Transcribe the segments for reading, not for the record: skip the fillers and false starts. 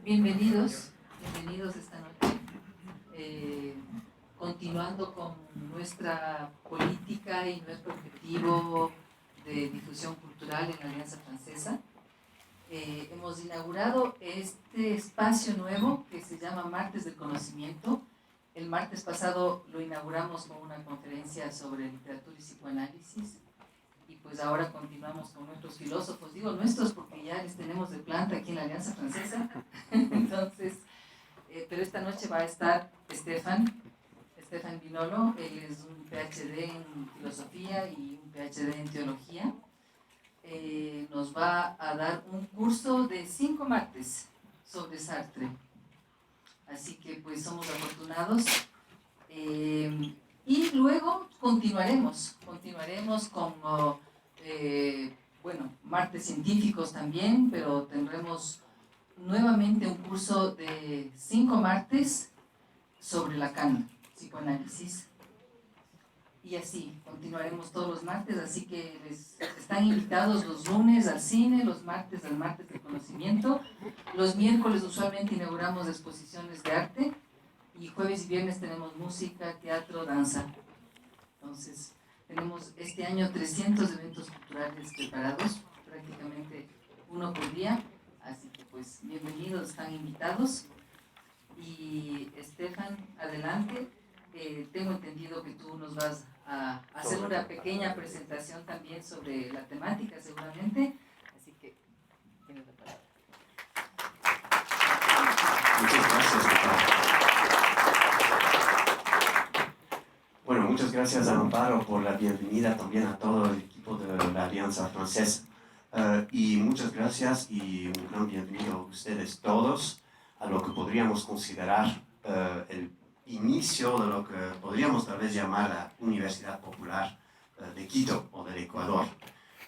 Bienvenidos esta noche, continuando con nuestra política y nuestro objetivo de difusión cultural en la Alianza Francesa. Hemos inaugurado este espacio nuevo que se llama Martes del Conocimiento. El martes pasado lo inauguramos con una conferencia sobre literatura y psicoanálisis. Y pues ahora continuamos con nuestros filósofos, digo nuestros porque ya les tenemos de planta aquí en la Alianza Francesa. Entonces, pero esta noche va a estar Stefan Binolo. Él es un PhD en filosofía y un PhD en teología. Nos va a dar un curso de 5 martes sobre Sartre. Así que pues somos afortunados. Y luego continuaremos con, martes científicos también, pero tendremos nuevamente un curso de 5 martes sobre Lacan, psicoanálisis. Y así, continuaremos todos los martes, así que les están invitados los lunes al cine, los martes al martes del conocimiento. Los miércoles usualmente inauguramos exposiciones de arte. Y jueves y viernes tenemos música, teatro, danza. Entonces, tenemos este año 300 eventos culturales preparados, prácticamente uno por día. Así que, pues, bienvenidos, están invitados. Y, Stefan, adelante. Tengo entendido que tú nos vas a hacer una pequeña presentación también sobre la temática, seguramente. Así que, tienes la palabra. Muchas gracias. Bueno, muchas gracias a Amparo por la bienvenida también a todo el equipo de la Alianza Francesa. Y muchas gracias y un gran bienvenido a ustedes todos a lo que podríamos considerar el inicio de lo que podríamos tal vez llamar la Universidad Popular de Quito o del Ecuador.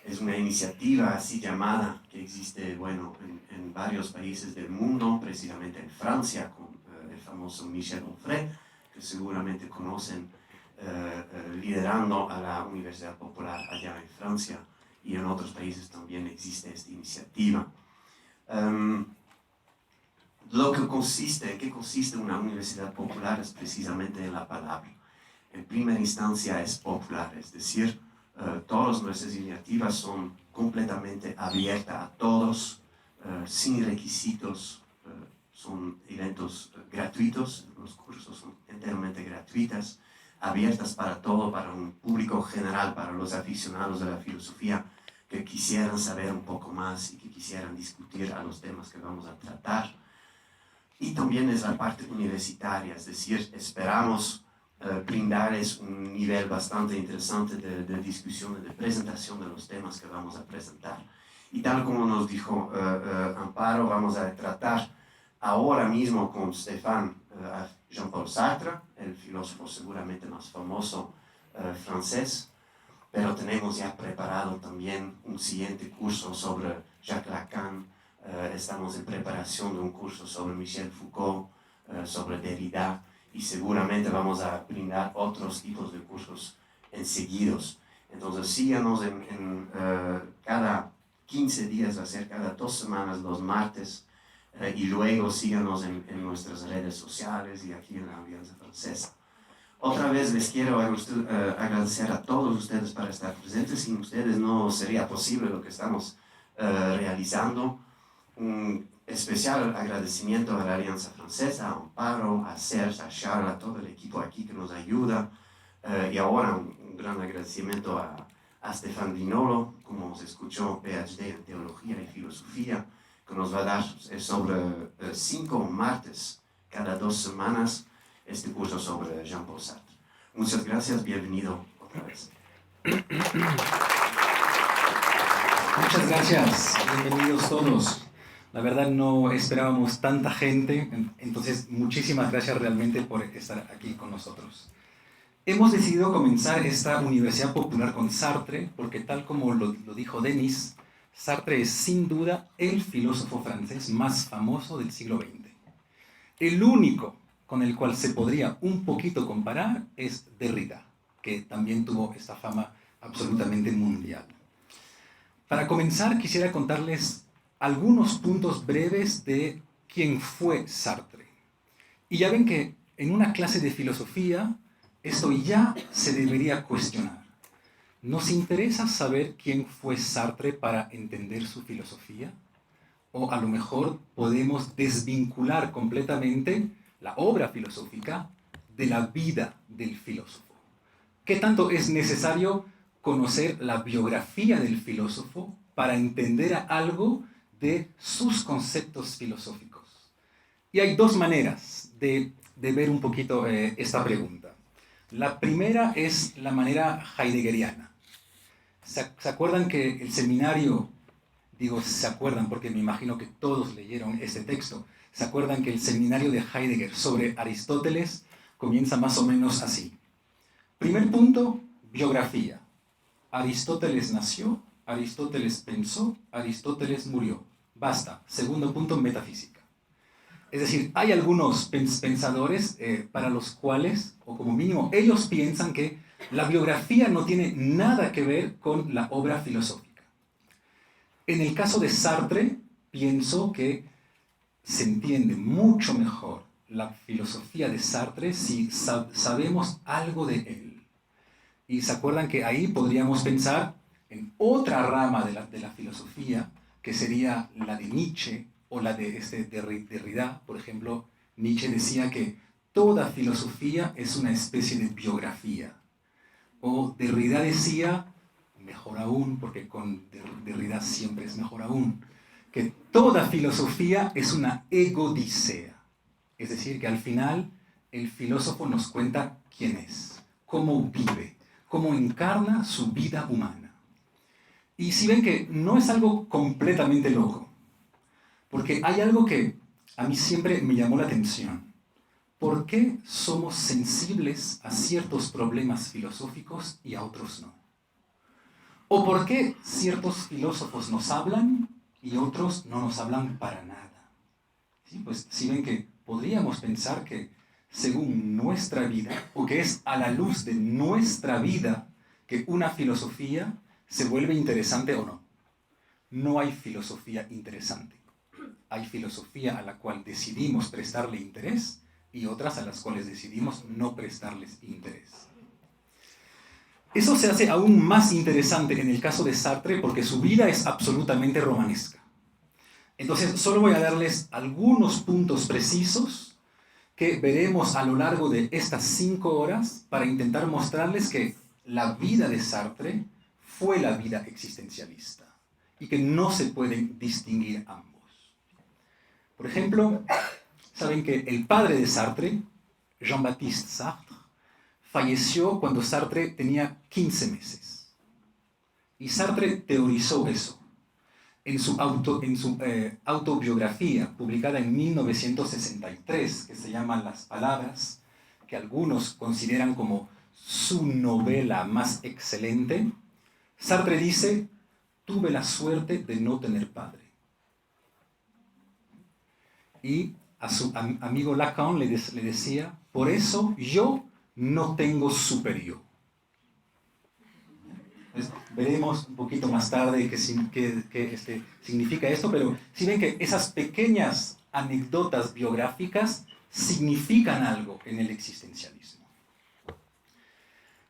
Es una iniciativa así llamada que existe, en varios países del mundo, precisamente en Francia, con el famoso Michel Onfray, que seguramente conocen, liderando a la Universidad Popular allá en Francia, y en otros países también existe esta iniciativa. ¿En qué consiste una universidad popular? Es precisamente en la palabra. En primera instancia es popular, es decir, todas nuestras iniciativas son completamente abiertas a todos, sin requisitos, son eventos gratuitos, los cursos son enteramente gratuitos, abiertas para todo, para un público general, para los aficionados de la filosofía que quisieran saber un poco más y que quisieran discutir a los temas que vamos a tratar. Y también es la parte universitaria, es decir, esperamos brindarles un nivel bastante interesante de discusión y de presentación de los temas que vamos a presentar. Y tal como nos dijo Amparo, vamos a tratar ahora mismo con Stefan a Jean-Paul Sartre, el filósofo seguramente más famoso francés, pero tenemos ya preparado también un siguiente curso sobre Jacques Lacan, estamos en preparación de un curso sobre Michel Foucault, sobre Derrida, y seguramente vamos a brindar otros tipos de cursos enseguidos. Entonces síganos cada 15 días, va a ser cada 2 semanas, los martes, y luego síganos en nuestras redes sociales y aquí en la Alianza Francesa. Otra vez les quiero agradecer a todos ustedes por estar presentes. Sin ustedes no sería posible lo que estamos realizando. Un especial agradecimiento a la Alianza Francesa, a Amparo, a Serge, a Charles, a todo el equipo aquí que nos ayuda. Y ahora un gran agradecimiento a Stefan Binolo, como se escuchó, PhD en Teología y Filosofía, que nos va a dar sobre 5 martes, cada 2 semanas, este curso sobre Jean-Paul Sartre. Muchas gracias, bienvenido otra vez. Muchas gracias, bienvenidos todos. La verdad no esperábamos tanta gente, entonces muchísimas gracias realmente por estar aquí con nosotros. Hemos decidido comenzar esta Universidad Popular con Sartre porque tal como lo dijo Denis, Sartre es sin duda el filósofo francés más famoso del siglo XX. El único con el cual se podría un poquito comparar es Derrida, que también tuvo esta fama absolutamente mundial. Para comenzar, quisiera contarles algunos puntos breves de quién fue Sartre. Y ya ven que en una clase de filosofía esto ya se debería cuestionar. ¿Nos interesa saber quién fue Sartre para entender su filosofía? O a lo mejor podemos desvincular completamente la obra filosófica de la vida del filósofo. ¿Qué tanto es necesario conocer la biografía del filósofo para entender algo de sus conceptos filosóficos? Y hay dos maneras de ver un poquito esta pregunta. La primera es la manera heideggeriana. ¿Se acuerdan que el seminario, digo se acuerdan porque me imagino que todos leyeron este texto, se acuerdan que el seminario de Heidegger sobre Aristóteles comienza más o menos así? Primer punto, biografía. Aristóteles nació, Aristóteles pensó, Aristóteles murió. Basta. Segundo punto, metafísica. Es decir, hay algunos pensadores para los cuales, o como mínimo, ellos piensan que la biografía no tiene nada que ver con la obra filosófica. En el caso de Sartre, pienso que se entiende mucho mejor la filosofía de Sartre si sabemos algo de él. Y se acuerdan que ahí podríamos pensar en otra rama de la filosofía, que sería la de Nietzsche o la de Derrida. Por ejemplo, Nietzsche decía que toda filosofía es una especie de biografía. O Derrida decía, mejor aún, porque con Derrida siempre es mejor aún, que toda filosofía es una egodicea. Es decir, que al final el filósofo nos cuenta quién es, cómo vive, cómo encarna su vida humana. Y si ven que no es algo completamente loco, porque hay algo que a mí siempre me llamó la atención. ¿Por qué somos sensibles a ciertos problemas filosóficos y a otros no? ¿O por qué ciertos filósofos nos hablan y otros no nos hablan para nada? ¿Sí? Pues si ven que podríamos pensar que según nuestra vida, o que es a la luz de nuestra vida, que una filosofía se vuelve interesante o no. No hay filosofía interesante. Hay filosofía a la cual decidimos prestarle interés y otras a las cuales decidimos no prestarles interés. Eso se hace aún más interesante en el caso de Sartre porque su vida es absolutamente romanesca. Entonces, solo voy a darles algunos puntos precisos que veremos a lo largo de estas 5 horas para intentar mostrarles que la vida de Sartre fue la vida existencialista y que no se pueden distinguir ambos. Por ejemplo, saben que el padre de Sartre, Jean-Baptiste Sartre, falleció cuando Sartre tenía 15 meses. Y Sartre teorizó eso en su autobiografía publicada en 1963, que se llama Las Palabras, que algunos consideran como su novela más excelente. Sartre dice: tuve la suerte de no tener padre. Y a su amigo Lacan le decía: por eso yo no tengo superior. Entonces, veremos un poquito más tarde qué significa esto, pero si ven que esas pequeñas anécdotas biográficas significan algo en el existencialismo.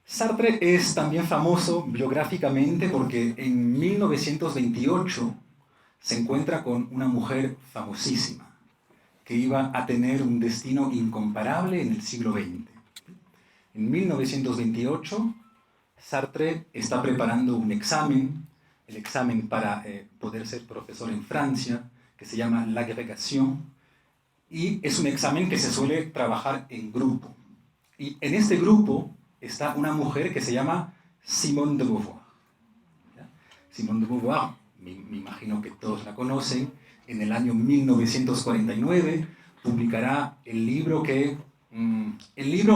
Sartre es también famoso biográficamente porque en 1928 se encuentra con una mujer famosísima que iba a tener un destino incomparable en el siglo XX. En 1928, Sartre está preparando un examen, el examen para poder ser profesor en Francia, que se llama l'agrégación, y es un examen que se suele trabajar en grupo. Y en este grupo está una mujer que se llama Simone de Beauvoir. ¿Ya? Simone de Beauvoir, me imagino que todos la conocen, en el año 1949 publicará el libro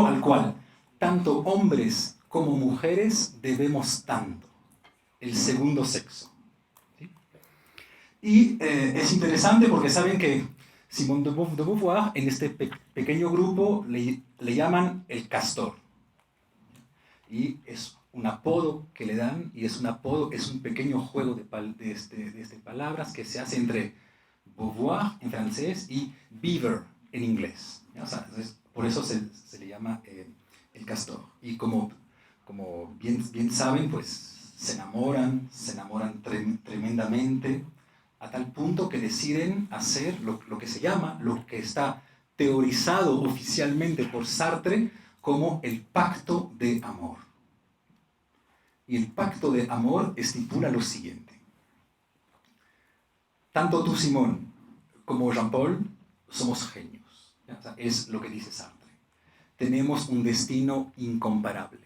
al cual tanto hombres como mujeres debemos tanto, el segundo sexo. ¿Sí? Y es interesante porque saben que Simone de Beauvoir en este pequeño grupo le llaman el castor. Y es un apodo que le dan, y es un pequeño juego de palabras que se hace entre Beauvoir en francés y Beaver en inglés. ¿Ya? O sea, entonces, por eso se le llama el castor. Y como bien saben, pues se enamoran tremendamente, a tal punto que deciden hacer lo que se llama, lo que está teorizado oficialmente por Sartre como el pacto de amor. Y el pacto de amor estipula lo siguiente. Tanto tú, Simón, como Jean-Paul, somos genios. O sea, es lo que dice Sartre. Tenemos un destino incomparable.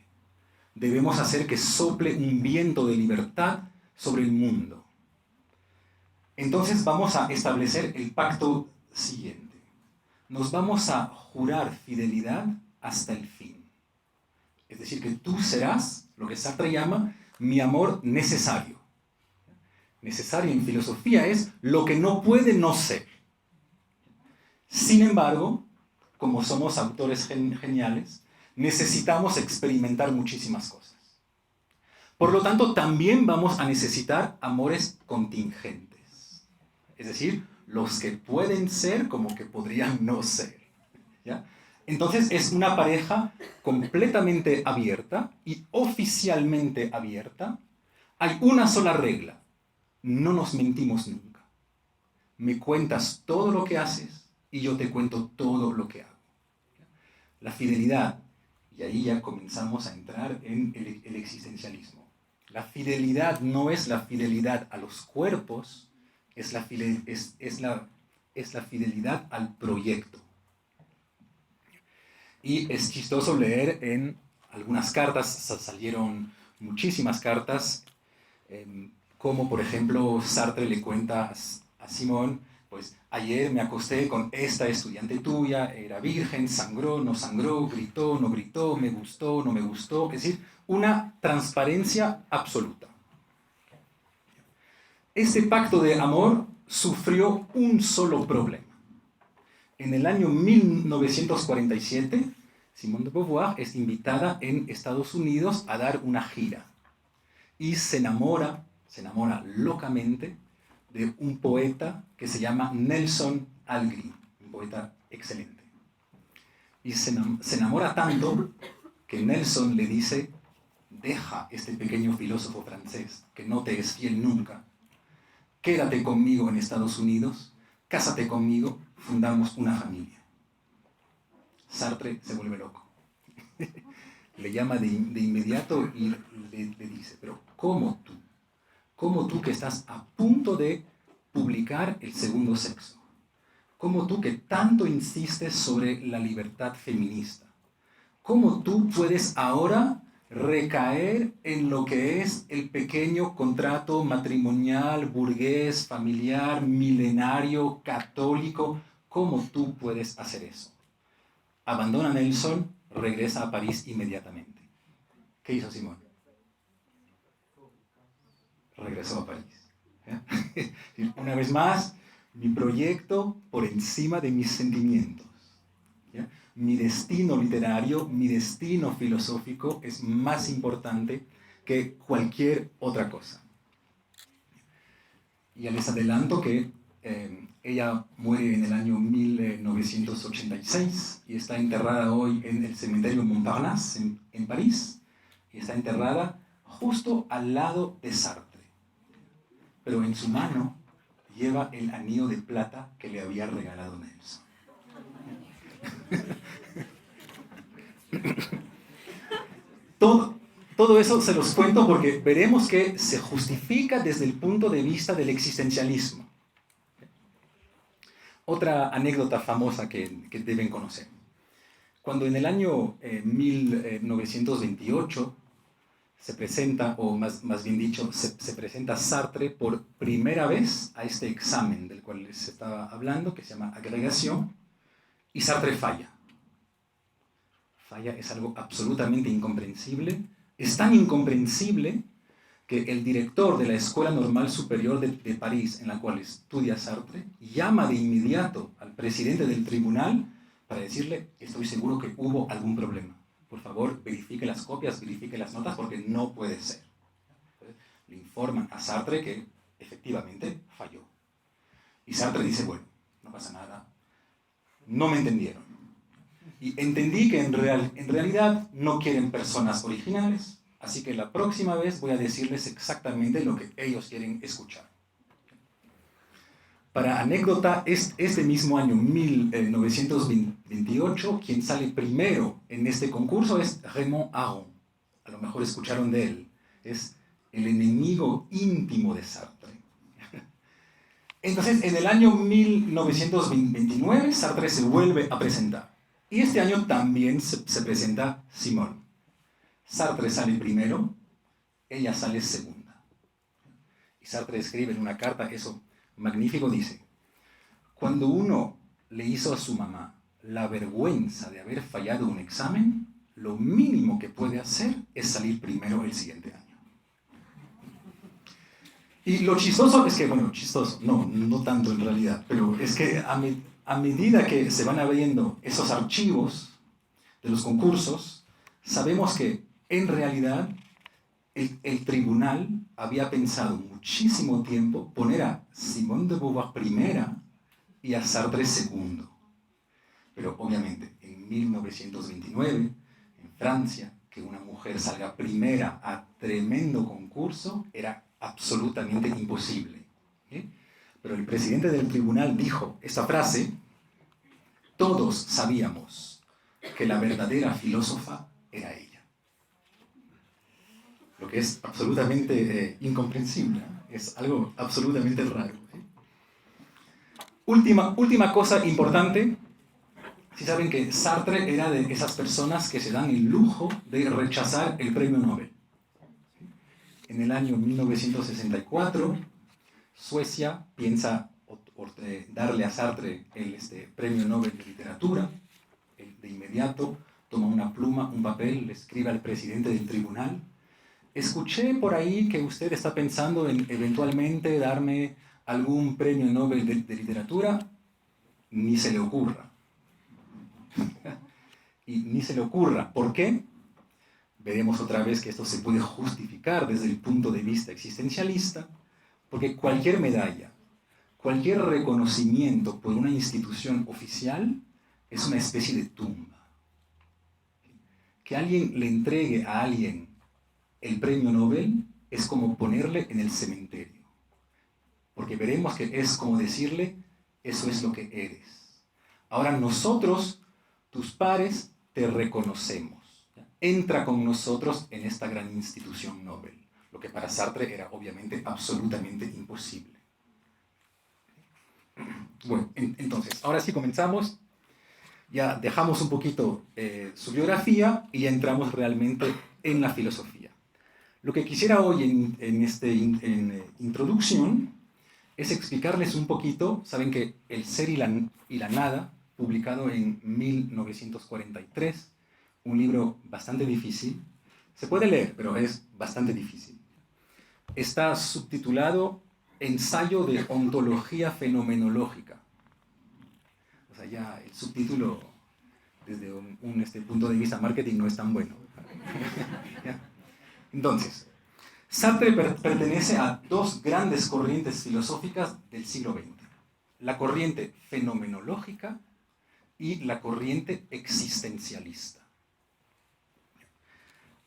Debemos hacer que sople un viento de libertad sobre el mundo. Entonces vamos a establecer el pacto siguiente. Nos vamos a jurar fidelidad hasta el fin. Es decir, que tú serás lo que Sartre llama mi amor necesario. Necesario en filosofía es lo que no puede no ser. Sin embargo, como somos autores geniales, necesitamos experimentar muchísimas cosas. Por lo tanto, también vamos a necesitar amores contingentes. Es decir, los que pueden ser como que podrían no ser. ¿Ya? Entonces es una pareja completamente abierta y oficialmente abierta. Hay una sola regla. No nos mentimos nunca. Me cuentas todo lo que haces y yo te cuento todo lo que hago. La fidelidad, y ahí ya comenzamos a entrar en el existencialismo. La fidelidad no es la fidelidad a los cuerpos, es la fidelidad al proyecto. Y es chistoso leer en algunas cartas, salieron muchísimas cartas, como por ejemplo Sartre le cuenta a Simón, pues ayer me acosté con esta estudiante tuya, era virgen, sangró, no sangró, gritó, no gritó, me gustó, no me gustó, es decir, una transparencia absoluta. Este pacto de amor sufrió un solo problema. En el año 1947, Simone de Beauvoir es invitada en Estados Unidos a dar una gira y se enamora locamente de un poeta que se llama Nelson Algren, un poeta excelente. Y se enamora tanto que Nelson le dice, deja este pequeño filósofo francés que no te es fiel nunca, quédate conmigo en Estados Unidos, cásate conmigo, fundamos una familia. Sartre se vuelve loco. Le llama de inmediato y le dice, pero ¿cómo tú? ¿Cómo tú que estás a punto de publicar El segundo sexo? ¿Cómo tú que tanto insistes sobre la libertad feminista? ¿Cómo tú puedes ahora recaer en lo que es el pequeño contrato matrimonial, burgués, familiar, milenario, católico? ¿Cómo tú puedes hacer eso? Abandona Nelson, regresa a París inmediatamente. ¿Qué hizo Simón? Regresó a París. ¿Ya? Una vez más, mi proyecto por encima de mis sentimientos. ¿Ya? Mi destino literario, mi destino filosófico es más importante que cualquier otra cosa. Ya les adelanto que ella muere en el año 1986 y está enterrada hoy en el cementerio Montparnasse en París, y está enterrada justo al lado de Sartre. Pero en su mano lleva el anillo de plata que le había regalado Nelson. Todo eso se los cuento porque veremos que se justifica desde el punto de vista del existencialismo. Otra anécdota famosa que deben conocer. Cuando en el año 1928 se presenta, o más bien dicho, se presenta Sartre por primera vez a este examen del cual les estaba hablando, que se llama agregación, y Sartre falla. Falla, es algo absolutamente incomprensible. Es tan incomprensible que el director de la Escuela Normal Superior de París, en la cual estudia Sartre, llama de inmediato al presidente del tribunal para decirle, estoy seguro que hubo algún problema. Por favor, verifique las copias, verifique las notas, porque no puede ser. Entonces, le informan a Sartre que efectivamente falló. Y Sartre dice, bueno, no pasa nada, no me entendieron. Y entendí que en realidad no quieren personas originales, así que la próxima vez voy a decirles exactamente lo que ellos quieren escuchar. Para anécdota, este mismo año, 1928, quien sale primero en este concurso es Raymond Aron. A lo mejor escucharon de él. Es el enemigo íntimo de Sartre. Entonces, en el año 1929, Sartre se vuelve a presentar. Y este año también se presenta Simone. Sartre sale primero, ella sale segunda. Y Sartre escribe en una carta eso magnífico, dice: cuando uno le hizo a su mamá la vergüenza de haber fallado un examen, lo mínimo que puede hacer es salir primero el siguiente año. Y lo chistoso es que, bueno, chistoso, no tanto en realidad, pero es que a medida que se van abriendo esos archivos de los concursos, sabemos que en realidad el tribunal había pensado muchísimo tiempo poner a Simone de Beauvoir primera y a Sartre segundo. Pero obviamente en 1929, en Francia, que una mujer salga primera a tremendo concurso era absolutamente imposible. ¿Sí? Pero el presidente del tribunal dijo esta frase: todos sabíamos que la verdadera filósofa era ella. Lo que es absolutamente incomprensible, es algo absolutamente raro. ¿Sí? Última cosa importante. Si saben que Sartre era de esas personas que se dan el lujo de rechazar el premio Nobel. En el año 1964, Suecia piensa darle a Sartre el premio Nobel de literatura. De inmediato toma una pluma, un papel, le escribe al presidente del tribunal: escuché por ahí que usted está pensando en eventualmente darme algún premio Nobel de literatura. Ni se le ocurra. Y ni se le ocurra. ¿Por qué? Veremos otra vez que esto se puede justificar desde el punto de vista existencialista, porque cualquier medalla, cualquier reconocimiento por una institución oficial es una especie de tumba. Que alguien le entregue a alguien el premio Nobel es como ponerle en el cementerio, porque veremos que es como decirle: eso es lo que eres. Ahora nosotros, tus pares, te reconocemos. Entra con nosotros en esta gran institución Nobel, lo que para Sartre era obviamente absolutamente imposible. Bueno, entonces, ahora sí comenzamos. Ya dejamos un poquito su biografía y ya entramos realmente en la filosofía. Lo que quisiera hoy en esta introducción es explicarles un poquito. Saben que El ser y la nada, publicado en 1943, un libro bastante difícil. Se puede leer, pero es bastante difícil. Está subtitulado Ensayo de ontología fenomenológica. O sea, ya el subtítulo, desde un punto de vista marketing, no es tan bueno. Entonces, Sartre pertenece a dos grandes corrientes filosóficas del siglo XX. La corriente fenomenológica y la corriente existencialista.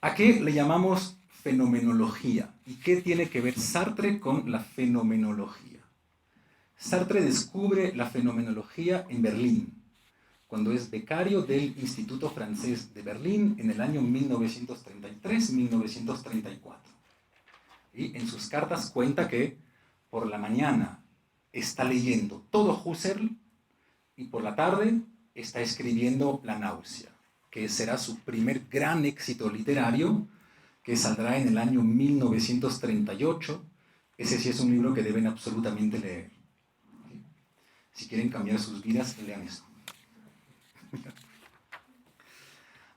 ¿A qué le llamamos fenomenología? ¿Y qué tiene que ver Sartre con la fenomenología? Sartre descubre la fenomenología en Berlín, cuando es becario del Instituto Francés de Berlín en el año 1933-1934. Y en sus cartas cuenta que por la mañana está leyendo todo Husserl y por la tarde está escribiendo La náusea, que será su primer gran éxito literario, que saldrá en el año 1938. Ese sí es un libro que deben absolutamente leer. Si quieren cambiar sus vidas, lean eso.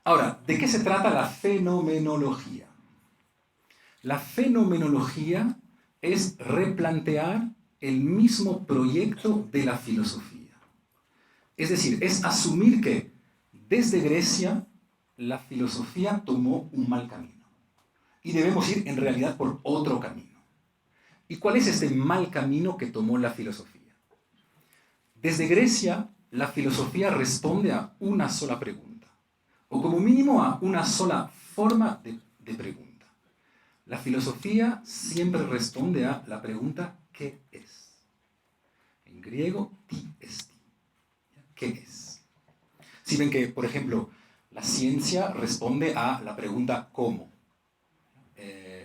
Ahora, ¿de qué se trata la fenomenología? La fenomenología es replantear el mismo proyecto de la filosofía. Es decir, es asumir que desde Grecia la filosofía tomó un mal camino y debemos ir en realidad por otro camino. ¿Y cuál es este mal camino que tomó la filosofía? Desde Grecia, la filosofía responde a una sola pregunta, o como mínimo a una sola forma de pregunta. La filosofía siempre responde a la pregunta ¿qué es? En griego, ti esti. ¿Qué es? Si ven que, por ejemplo, la ciencia responde a la pregunta ¿cómo?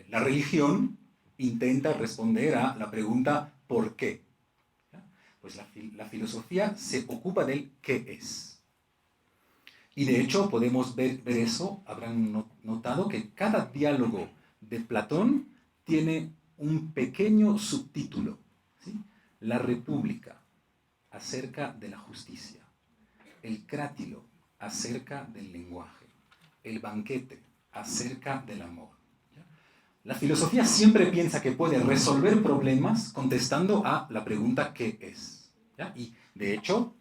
La religión intenta responder a la pregunta ¿por qué? Pues la filosofía se ocupa del ¿qué es? Y de hecho podemos ver eso, habrán notado que cada diálogo de Platón tiene un pequeño subtítulo, ¿sí? La República, acerca de la justicia. El Crátilo, acerca del lenguaje. El banquete, acerca del amor. La filosofía siempre piensa que puede resolver problemas contestando a la pregunta ¿qué es? ¿Ya? Y de hecho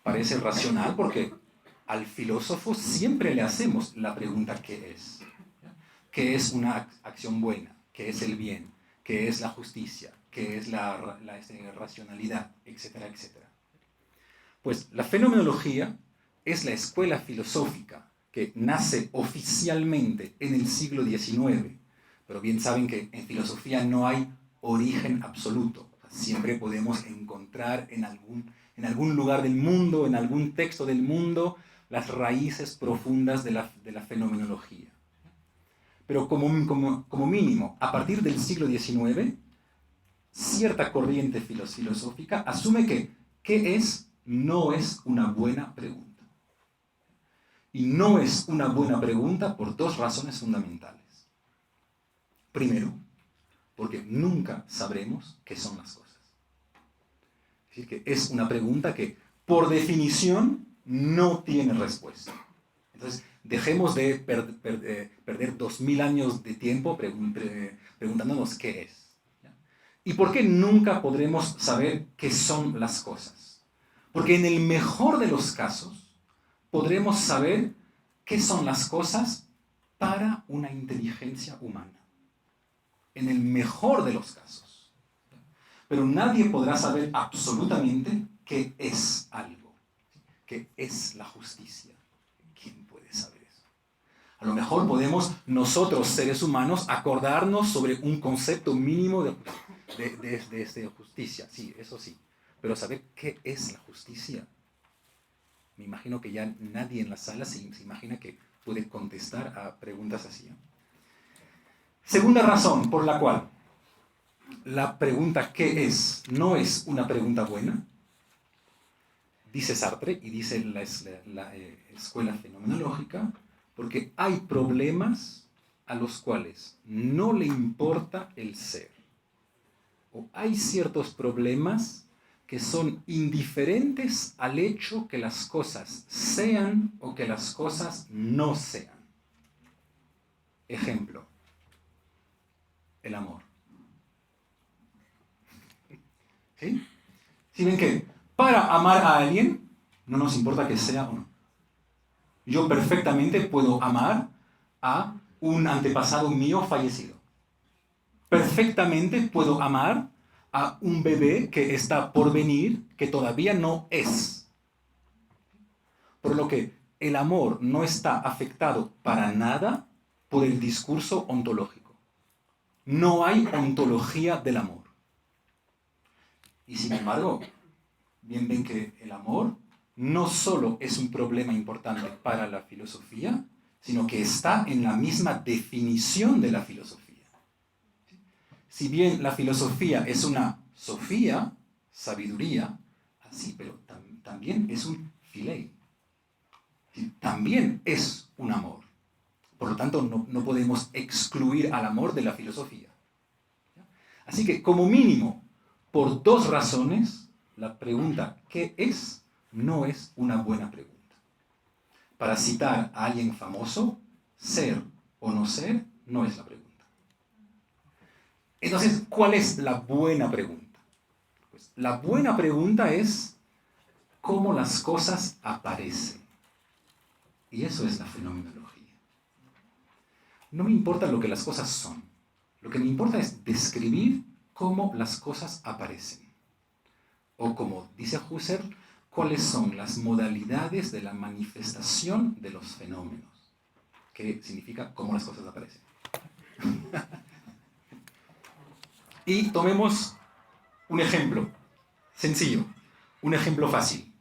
parece racional porque al filósofo siempre le hacemos la pregunta ¿qué es? ¿Ya? ¿Qué es una acción buena? ¿Qué es el bien? ¿Qué es la justicia? ¿Qué es la racionalidad? Etcétera, etcétera. Pues la fenomenología es la escuela filosófica que nace oficialmente en el siglo XIX. Pero bien saben que en filosofía no hay origen absoluto. Siempre podemos encontrar en algún lugar del mundo, en algún texto del mundo, las raíces profundas de la fenomenología. Pero como mínimo, a partir del siglo XIX, cierta corriente filosófica asume que ¿qué es? No es una buena pregunta. Y no es una buena pregunta por dos razones fundamentales. Primero, porque nunca sabremos qué son las cosas. Es decir, que es una pregunta que, por definición, no tiene respuesta. Entonces, dejemos de perder 2000 años de tiempo preguntándonos qué es. ¿Ya? ¿Y por qué nunca podremos saber qué son las cosas? Porque en el mejor de los casos, podremos saber qué son las cosas para una inteligencia humana. En el mejor de los casos. Pero nadie podrá saber absolutamente qué es algo, qué es la justicia. ¿Quién puede saber eso? A lo mejor podemos nosotros, seres humanos, acordarnos sobre un concepto mínimo de justicia. Sí, eso sí. Pero saber qué es la justicia. Me imagino que ya nadie en la sala se imagina que puede contestar a preguntas así. Segunda razón por la cual la pregunta ¿qué es? No es una pregunta buena, dice Sartre y dice la escuela fenomenológica, porque hay problemas a los cuales no le importa el ser. O hay ciertos problemas que son indiferentes al hecho que las cosas sean o que las cosas no sean. Ejemplo, el amor. ¿Sí? Si ven que para amar a alguien no nos importa que sea o no. Yo perfectamente puedo amar a un antepasado mío fallecido. Perfectamente puedo amar a un bebé que está por venir, que todavía no es. Por lo que el amor no está afectado para nada por el discurso ontológico. No hay ontología del amor. Y sin embargo, bien ven que el amor no solo es un problema importante para la filosofía, sino que está en la misma definición de la filosofía. Si bien la filosofía es una sofía, sabiduría, así, pero también es un filei. También es un amor. Por lo tanto, no podemos excluir al amor de la filosofía. Así que, como mínimo, por dos razones, la pregunta ¿qué es? No es una buena pregunta. Para citar a alguien famoso, ser o no ser no es la pregunta. Entonces, ¿cuál es la buena pregunta? Pues, la buena pregunta es cómo las cosas aparecen. Y eso es la fenomenología. No me importa lo que las cosas son. Lo que me importa es describir cómo las cosas aparecen. O como dice Husserl, cuáles son las modalidades de la manifestación de los fenómenos, que significa cómo las cosas aparecen. Y tomemos un ejemplo sencillo, un ejemplo fácil.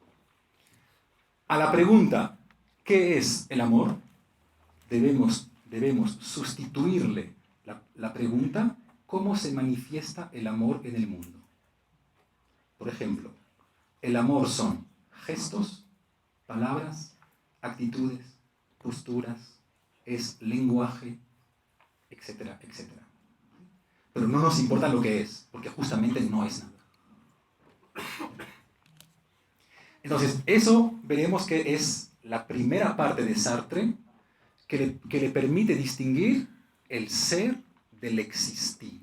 A la pregunta, ¿qué es el amor? Debemos sustituirle la pregunta, ¿cómo se manifiesta el amor en el mundo? Por ejemplo, el amor son gestos, palabras, actitudes, posturas, es lenguaje, etcétera, etcétera. Pero no nos importa lo que es, porque justamente no es nada. Entonces, eso veremos que es la primera parte de Sartre que le permite distinguir el ser del existir.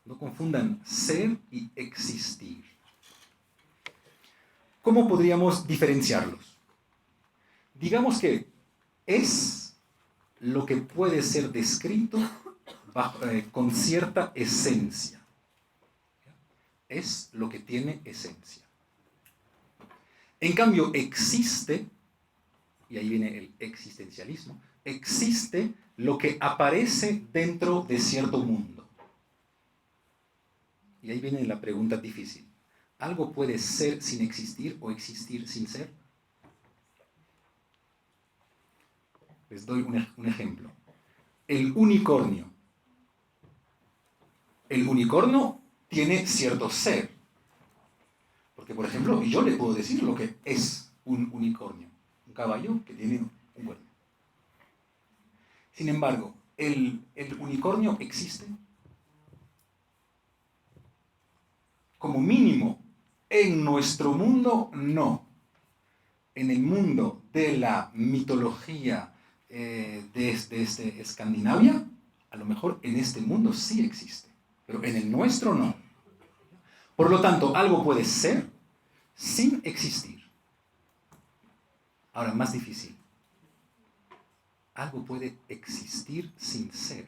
No confundan ser y existir. ¿Cómo podríamos diferenciarlos? Digamos que es lo que puede ser descrito con cierta esencia. Es lo que tiene esencia. En cambio, existe, y ahí viene el existencialismo, existe lo que aparece dentro de cierto mundo. Y ahí viene la pregunta difícil. ¿Algo puede ser sin existir o existir sin ser? Les doy un ejemplo. El unicornio. El unicornio tiene cierto ser. Porque, por ejemplo, yo le puedo decir lo que es un unicornio. Un caballo que tiene un cuerno. Sin embargo, ¿el unicornio existe? Como mínimo, en nuestro mundo, no. En el mundo de la mitología de Escandinavia, a lo mejor en este mundo sí existe, pero en el nuestro no. Por lo tanto, algo puede ser sin existir. Ahora, más difícil. Algo puede existir sin ser.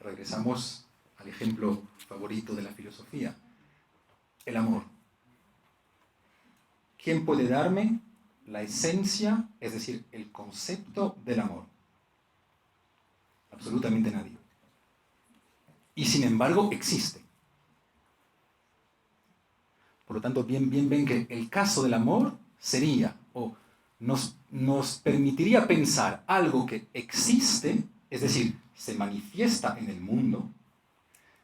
Regresamos al ejemplo favorito de la filosofía. El amor. ¿Quién puede darme la esencia, es decir, el concepto del amor? Absolutamente nadie. Y sin embargo existe. Por lo tanto, bien ven que el caso del amor sería, o nos permitiría pensar algo que existe, es decir, se manifiesta en el mundo,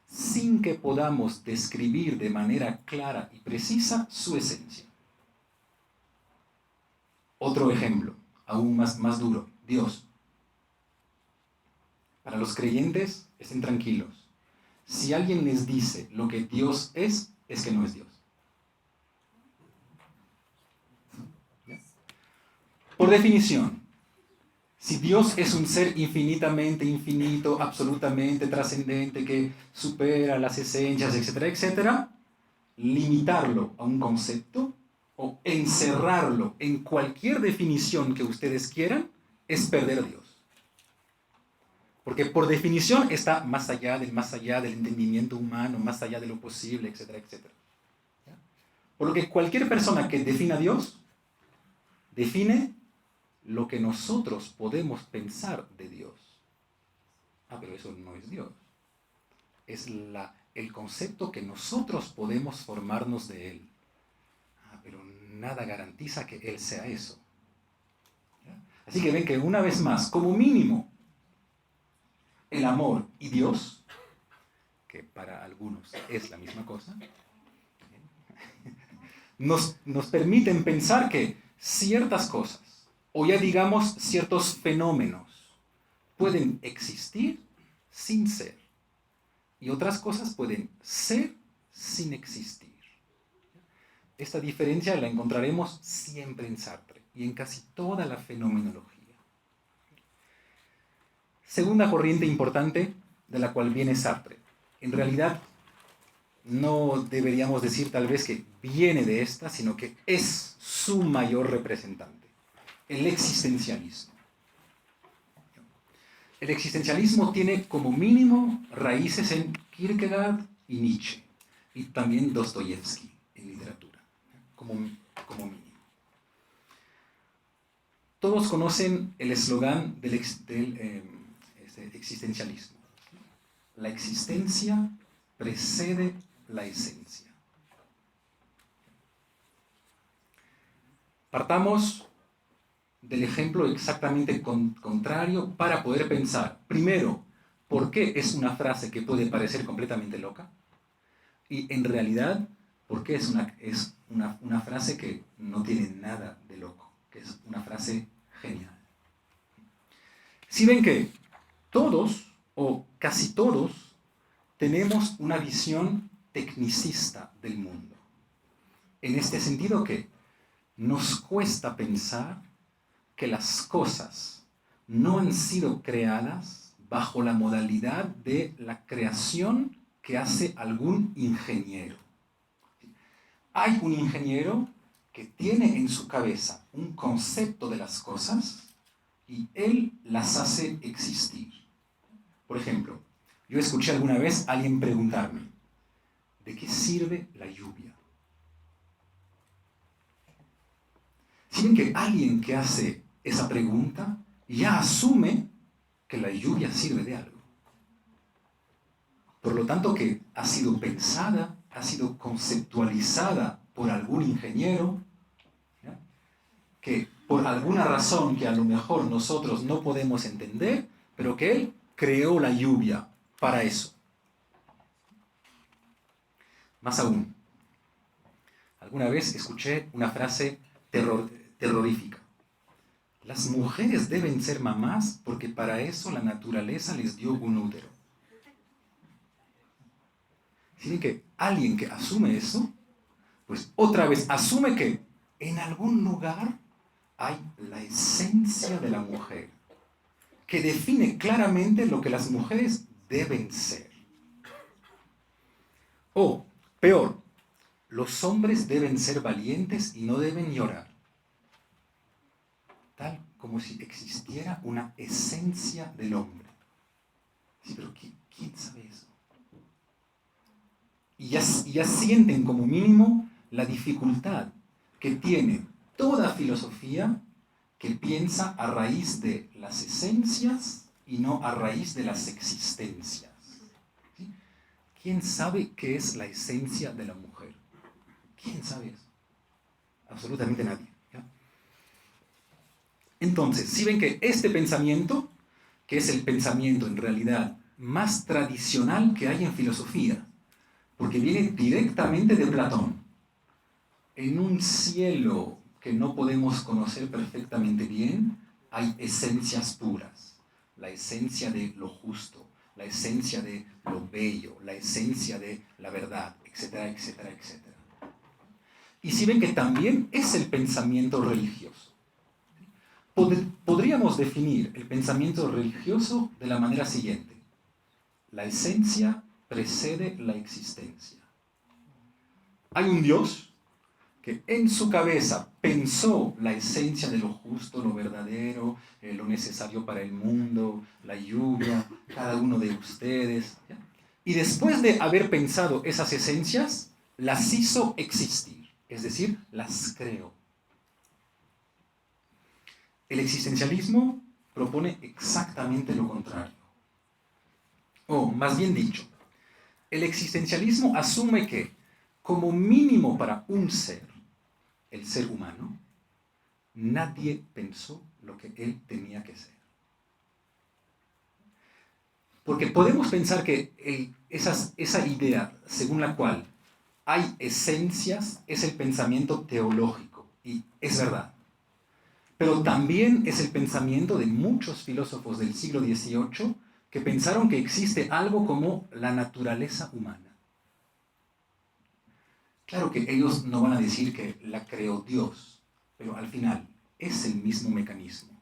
sin que podamos describir de manera clara y precisa su esencia. Otro ejemplo, aún más duro, Dios. Para los creyentes, estén tranquilos. Si alguien les dice lo que Dios es que no es Dios. ¿Ya? Por definición, si Dios es un ser infinitamente infinito, absolutamente trascendente, que supera las esencias, etcétera, etcétera, limitarlo a un concepto o encerrarlo en cualquier definición que ustedes quieran es perder a Dios. Porque por definición está más allá del entendimiento humano, más allá de lo posible, etcétera, etcétera. ¿Ya? Por lo que cualquier persona que defina a Dios, define lo que nosotros podemos pensar de Dios. Pero eso no es Dios. Es el concepto que nosotros podemos formarnos de Él. Pero nada garantiza que Él sea eso. ¿Ya? Así que ven que una vez más, como mínimo, el amor y Dios, que para algunos es la misma cosa, nos permiten pensar que ciertas cosas, o ya digamos ciertos fenómenos, pueden existir sin ser. Y otras cosas pueden ser sin existir. Esta diferencia la encontraremos siempre en Sartre y en casi toda la fenomenología. Segunda corriente importante de la cual viene Sartre. En realidad, no deberíamos decir tal vez que viene de esta, sino que es su mayor representante. El existencialismo. El existencialismo tiene como mínimo raíces en Kierkegaard y Nietzsche, y también Dostoyevsky en literatura, como mínimo. Todos conocen el eslogan del existencialismo. La existencia precede la esencia. Partamos del ejemplo exactamente contrario para poder pensar, primero, por qué es una frase que puede parecer completamente loca y en realidad, por qué es una frase que no tiene nada de loco, que es una frase genial. Si ven que todos o casi todos tenemos una visión tecnicista del mundo, en este sentido que nos cuesta pensar que las cosas no han sido creadas bajo la modalidad de la creación que hace algún ingeniero. Hay un ingeniero que tiene en su cabeza un concepto de las cosas y él las hace existir. Por ejemplo, yo escuché alguna vez a alguien preguntarme, ¿de qué sirve la lluvia? Si ven que alguien que hace esa pregunta ya asume que la lluvia sirve de algo. Por lo tanto, que ha sido pensada, ha sido conceptualizada por algún ingeniero, ¿ya? Que por alguna razón que a lo mejor nosotros no podemos entender, pero que él creó la lluvia para eso. Más aún, alguna vez escuché una frase terrorífica. Las mujeres deben ser mamás porque para eso la naturaleza les dio un útero. Tiene que alguien que asume eso, pues otra vez asume que en algún lugar hay la esencia de la mujer, que define claramente lo que las mujeres deben ser. O, peor, los hombres deben ser valientes y no deben llorar. Tal como si existiera una esencia del hombre. Sí, pero ¿quién sabe eso? Y ya sienten como mínimo la dificultad que tiene toda filosofía que piensa a raíz de las esencias y no a raíz de las existencias. ¿Sí? ¿Quién sabe qué es la esencia de la mujer? ¿Quién sabe eso? Absolutamente nadie. ¿Ya? Entonces, si ven que este pensamiento, que es el pensamiento en realidad más tradicional que hay en filosofía, porque viene directamente de Platón, en un cielo que no podemos conocer perfectamente bien, hay esencias puras. La esencia de lo justo, la esencia de lo bello, la esencia de la verdad, etcétera, etcétera, etcétera. Y si ven que también es el pensamiento religioso. Podríamos definir el pensamiento religioso de la manera siguiente. La esencia precede la existencia. Hay un Dios que en su cabeza pensó la esencia de lo justo, lo verdadero, lo necesario para el mundo, la lluvia, cada uno de ustedes. ¿Ya? Y después de haber pensado esas esencias, las hizo existir, es decir, las creó. El existencialismo propone exactamente lo contrario. O, más bien dicho, el existencialismo asume que, como mínimo para un ser, el ser humano, nadie pensó lo que él tenía que ser. Porque podemos pensar que esa idea según la cual hay esencias es el pensamiento teológico, y es verdad. Pero también es el pensamiento de muchos filósofos del siglo XVIII que pensaron que existe algo como la naturaleza humana. Claro que ellos no van a decir que la creó Dios, pero al final es el mismo mecanismo.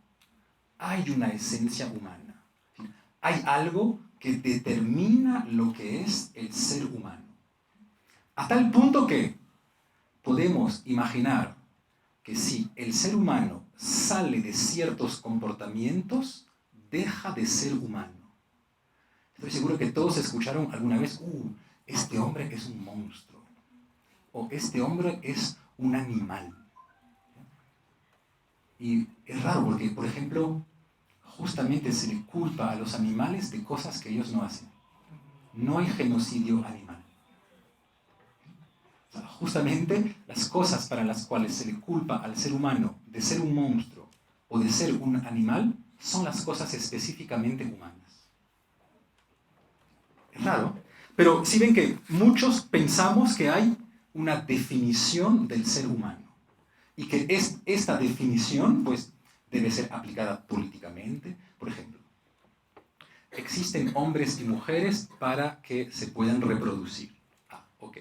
Hay una esencia humana. Hay algo que determina lo que es el ser humano. A tal punto que podemos imaginar que si el ser humano sale de ciertos comportamientos, deja de ser humano. Estoy seguro que todos escucharon alguna vez, este hombre es un monstruo, o este hombre es un animal. Y es raro porque, por ejemplo, justamente se le culpa a los animales de cosas que ellos no hacen. No hay genocidio animal. O sea, justamente las cosas para las cuales se le culpa al ser humano de ser un monstruo o de ser un animal son las cosas específicamente humanas. Es raro, pero sí ven que muchos pensamos que hay una definición del ser humano y que esta definición pues, debe ser aplicada políticamente. Por ejemplo, existen hombres y mujeres para que se puedan reproducir. Ok.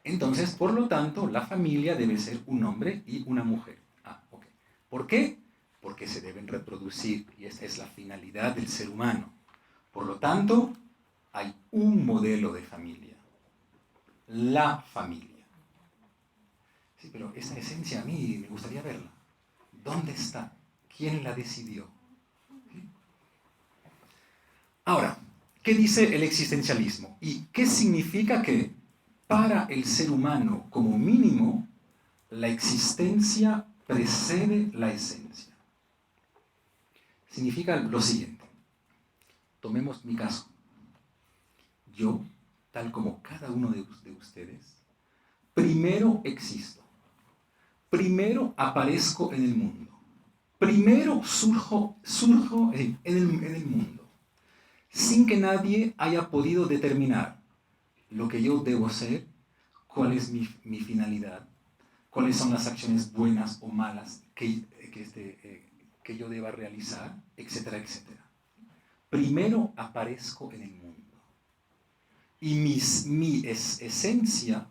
Entonces, por lo tanto, la familia debe ser un hombre y una mujer. Ok. ¿Por qué? Porque se deben reproducir y esta es la finalidad del ser humano. Por lo tanto, hay un modelo de familia. La familia. Sí, pero esa esencia a mí me gustaría verla. ¿Dónde está? ¿Quién la decidió? ¿Sí? Ahora, ¿qué dice el existencialismo? ¿Y qué significa que para el ser humano, como mínimo, la existencia precede la esencia? Significa lo siguiente. Tomemos mi caso. Yo, tal como cada uno de ustedes, primero existo. Primero aparezco en el mundo. Primero surjo en el mundo. Sin que nadie haya podido determinar lo que yo debo ser, cuál es mi finalidad, cuáles son las acciones buenas o malas que yo deba realizar, etcétera, etcétera. Primero aparezco en el mundo. Y mi esencia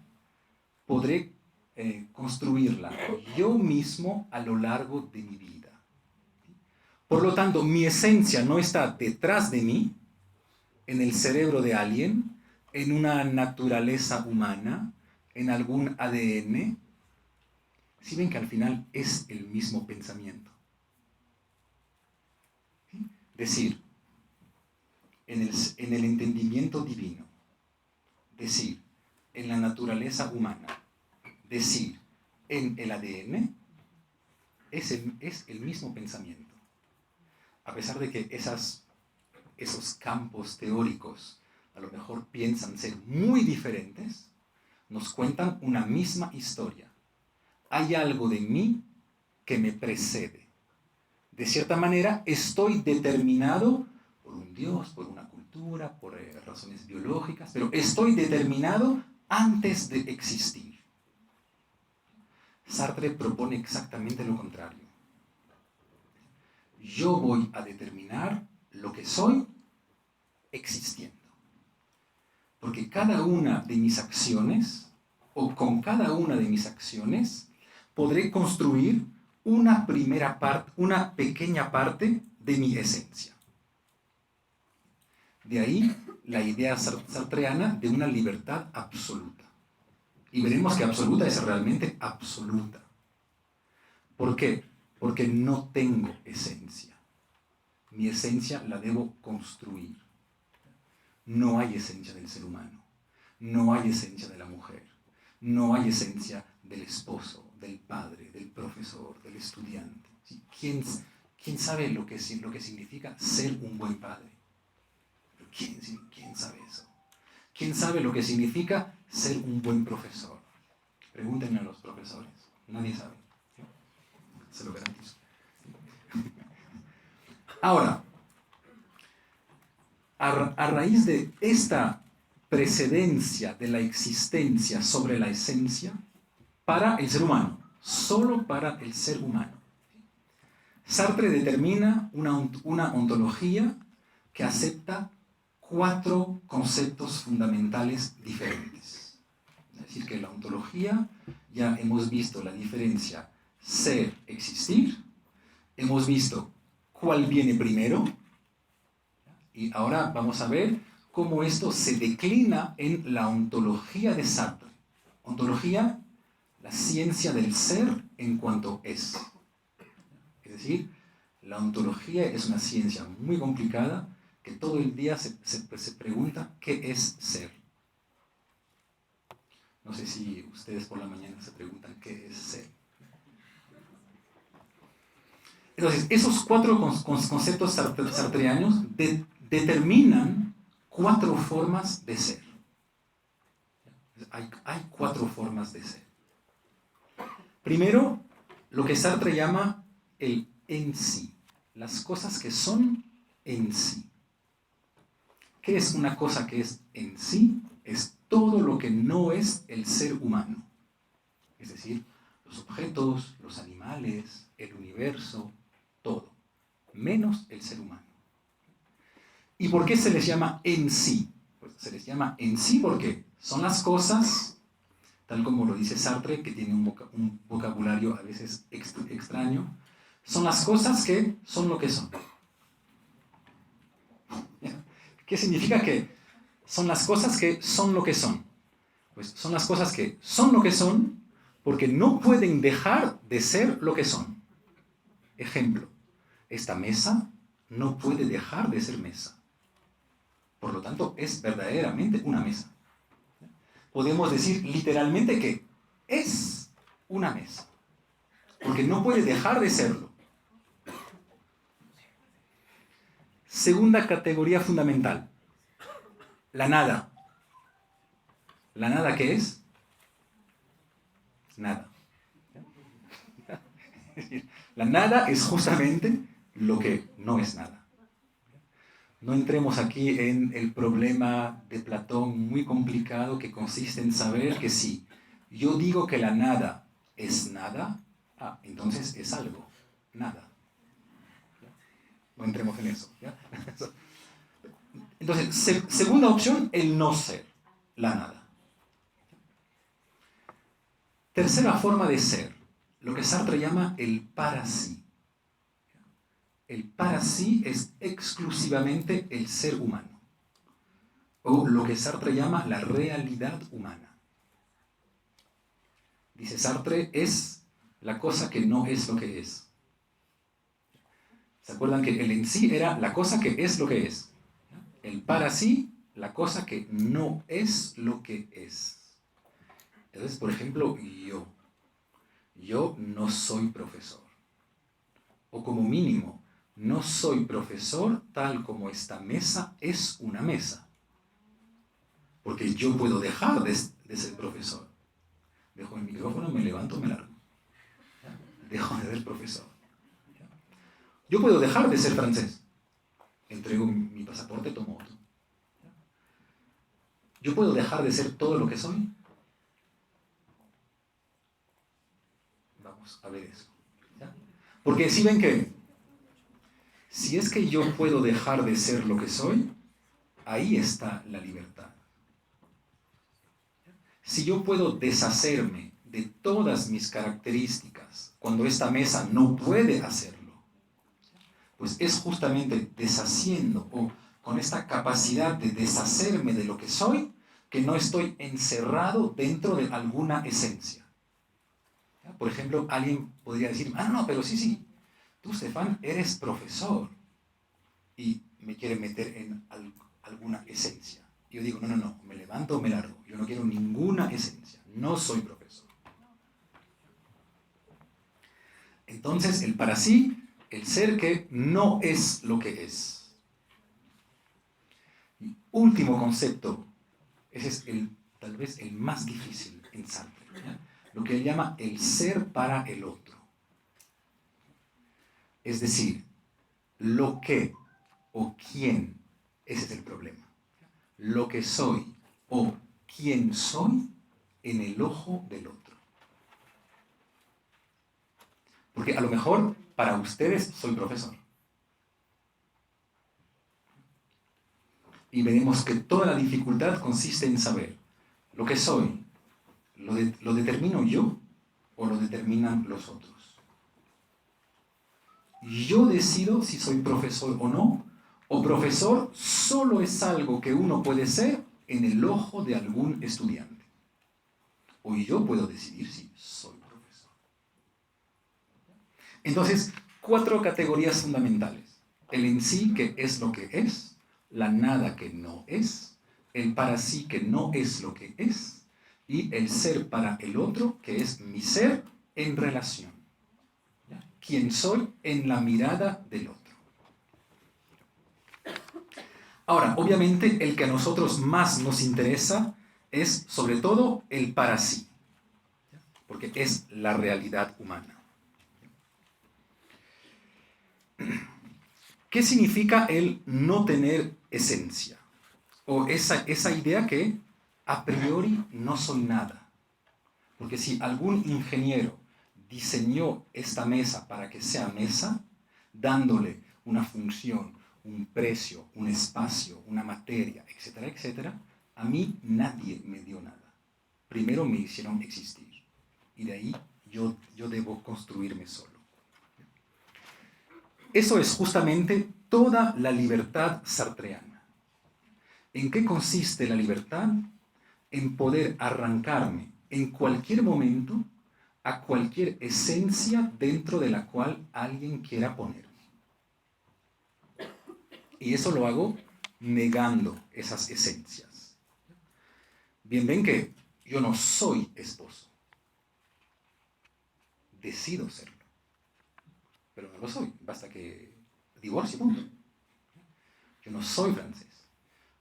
podré construirla yo mismo a lo largo de mi vida. Por lo tanto, mi esencia no está detrás de mí, en el cerebro de alguien, en una naturaleza humana, en algún ADN. Si ven que al final es el mismo pensamiento. ¿Sí? Decir, en el entendimiento divino, decir, en la naturaleza humana, decir, en el ADN, es el mismo pensamiento. A pesar de que esos campos teóricos a lo mejor piensan ser muy diferentes, nos cuentan una misma historia. Hay algo de mí que me precede. De cierta manera, estoy determinado por un Dios, por una cultura, por razones biológicas, pero estoy determinado antes de existir. Sartre propone exactamente lo contrario. Yo voy a determinar lo que soy existiendo. Porque cada una de mis acciones, o con cada una de mis acciones, podré construir una pequeña parte de mi esencia. De ahí la idea sartreana de una libertad absoluta. Y veremos que absoluta es realmente absoluta. ¿Por qué? Porque no tengo esencia. Mi esencia la debo construir. No hay esencia del ser humano. No hay esencia de la mujer. No hay esencia del esposo, del padre, del profesor, del estudiante. ¿Quién sabe lo que significa ser un buen padre? ¿Quién sabe eso? ¿Quién sabe lo que significa ser un buen profesor? Pregúntenle a los profesores. Nadie sabe. Se lo garantizo. Ahora, a raíz de esta precedencia de la existencia sobre la esencia, para el ser humano, solo para el ser humano, Sartre determina una ontología que acepta 4 conceptos fundamentales diferentes. Es decir, que la ontología, ya hemos visto la diferencia ser, existir, hemos visto cuál viene primero, y ahora vamos a ver cómo esto se declina en la ontología de Sartre. Ontología, la ciencia del ser en cuanto es. Es decir, La ontología es una ciencia muy complicada que todo el día se pregunta qué es ser. No sé si ustedes por la mañana se preguntan qué es ser. Entonces, esos 4 conceptos sartreanos determinan 4 formas de ser. Hay 4 formas de ser. Primero, lo que Sartre llama el en sí. Las cosas que son en sí. ¿Qué es una cosa que es en sí? Es todo lo que no es el ser humano. Es decir, los objetos, los animales, el universo, todo. Menos el ser humano. ¿Y por qué se les llama en sí? Pues se les llama en sí porque son las cosas, tal como lo dice Sartre, que tiene un vocabulario a veces extraño, son las cosas que son lo que son. ¿Qué significa que son las cosas que son lo que son? Pues son las cosas que son lo que son porque no pueden dejar de ser lo que son. Ejemplo, esta mesa no puede dejar de ser mesa. Por lo tanto, es verdaderamente una mesa. Podemos decir literalmente que es una mesa, porque no puede dejar de serlo. Segunda categoría fundamental, la nada. ¿La nada qué es? Nada. La nada es justamente lo que no es nada. No entremos aquí en el problema de Platón muy complicado que consiste en saber que si yo digo que la nada es nada, entonces es algo, nada. No entremos en eso. ¿Ya? Entonces, segunda opción, el no ser, la nada. Tercera forma de ser, lo que Sartre llama el para sí. El para sí es exclusivamente el ser humano, o lo que Sartre llama la realidad humana. Dice Sartre, es la cosa que no es lo que es. ¿Se acuerdan que el en sí era la cosa que es lo que es? El para sí, la cosa que no es lo que es. Entonces, por ejemplo, yo no soy profesor. O como mínimo, no soy profesor tal como esta mesa es una mesa. Porque yo puedo dejar de ser profesor. Dejo el micrófono, me levanto, me largo. Dejo de ser profesor. Yo puedo dejar de ser francés. Entrego mi pasaporte, tomo otro. Yo puedo dejar de ser todo lo que soy. Vamos a ver eso. ¿Ya? Porque si ven que, si es que yo puedo dejar de ser lo que soy, ahí está la libertad. Si yo puedo deshacerme de todas mis características cuando esta mesa no puede hacerlo, pues es justamente deshaciendo o con esta capacidad de deshacerme de lo que soy, que no estoy encerrado dentro de alguna esencia. Por ejemplo, alguien podría decir, no, pero sí, tú, Stefan, eres profesor y me quiere meter en alguna esencia. Yo digo, no, me levanto o me largo. Yo no quiero ninguna esencia. No soy profesor. Entonces, el para sí, el ser que no es lo que es. Y último concepto, ese es tal vez el más difícil en Sartre, ¿ya? Lo que él llama el ser para el otro. Es decir, lo que o quién, ese es el problema. Lo que soy o quién soy en el ojo del otro. Porque a lo mejor para ustedes soy profesor. Y veremos que toda la dificultad consiste en saber lo que soy. ¿Lo determino yo o lo determinan los otros? Yo decido si soy profesor o no, o profesor solo es algo que uno puede ser en el ojo de algún estudiante. O yo puedo decidir si soy profesor. Entonces, 4 categorías fundamentales. El en sí, que es lo que es, la nada, que no es, el para sí, que no es lo que es, y el ser para el otro, que es mi ser en relación. ¿Ya? Quién soy en la mirada del otro. Ahora, obviamente, el que a nosotros más nos interesa es, sobre todo, el para sí, porque es la realidad humana. ¿Qué significa el no tener esencia? O esa idea que a priori no soy nada. Porque si algún ingeniero diseñó esta mesa para que sea mesa, dándole una función, un precio, un espacio, una materia, etcétera, etcétera, a mí nadie me dio nada. Primero me hicieron existir. Y de ahí yo debo construirme solo. Eso es justamente toda la libertad sartreana. ¿En qué consiste la libertad? En poder arrancarme en cualquier momento a cualquier esencia dentro de la cual alguien quiera ponerme. Y eso lo hago negando esas esencias. Bien, ven que yo no soy esposo. Decido serlo. Pero no lo soy. Basta que divorcie, punto. Yo no soy francés.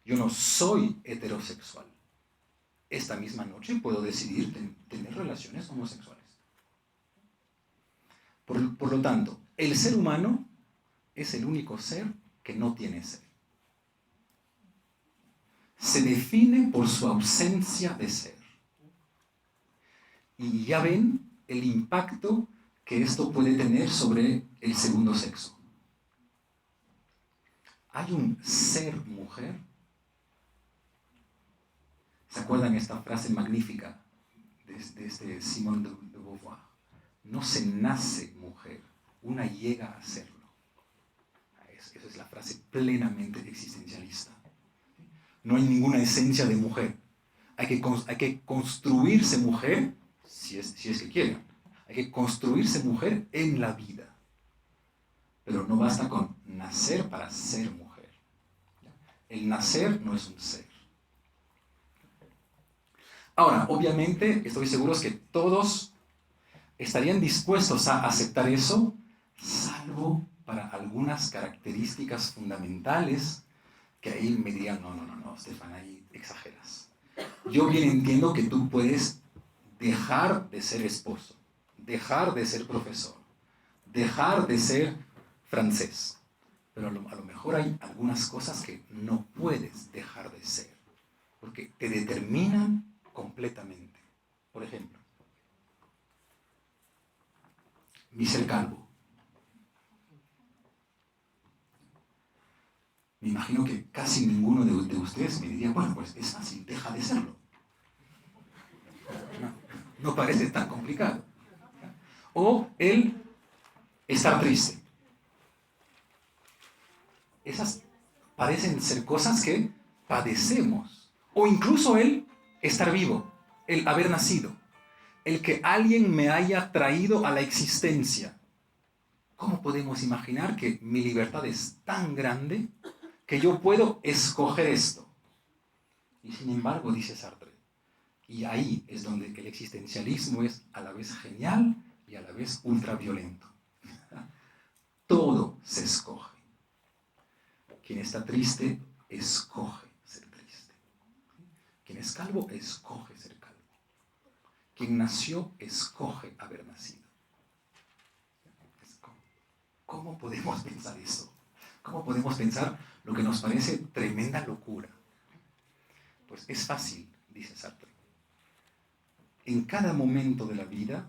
Yo no soy heterosexual. Esta misma noche puedo decidir tener relaciones homosexuales. Por lo tanto, el ser humano es el único ser que no tiene ser. Se define por su ausencia de ser. Y ya ven el impacto que esto puede tener sobre el segundo sexo. Hay un ser mujer. ¿Se acuerdan esta frase magnífica de este Simone de Beauvoir? No se nace mujer, una llega a serlo. Esa es la frase plenamente existencialista. No hay ninguna esencia de mujer. Hay que construirse mujer, si es que quieren. Hay que construirse mujer en la vida. Pero no basta con nacer para ser mujer. El nacer no es un ser. Ahora, obviamente, estoy seguro que todos estarían dispuestos a aceptar eso, salvo para algunas características fundamentales que ahí me dirían, no, Stefan, ahí exageras. Yo bien entiendo que tú puedes dejar de ser esposo, dejar de ser profesor, dejar de ser francés, pero a lo mejor hay algunas cosas que no puedes dejar de ser, porque te determinan completamente. Por ejemplo, mi ser calvo. Me imagino que casi ninguno de ustedes me diría, bueno, pues es fácil, deja de serlo. No parece tan complicado. O el estar triste. Esas parecen ser cosas que padecemos. O incluso el estar vivo, el haber nacido, el que alguien me haya traído a la existencia. ¿Cómo podemos imaginar que mi libertad es tan grande que yo puedo escoger esto? Y sin embargo, dice Sartre, y ahí es donde el existencialismo es a la vez genial y a la vez ultraviolento. Todo se escoge. Quien está triste, escoge ser triste. Quien es calvo, escoge ser calvo. Quien nació, escoge haber nacido. ¿Cómo podemos pensar eso? ¿Cómo podemos pensar lo que nos parece tremenda locura? Pues es fácil, dice Sartre. En cada momento de la vida,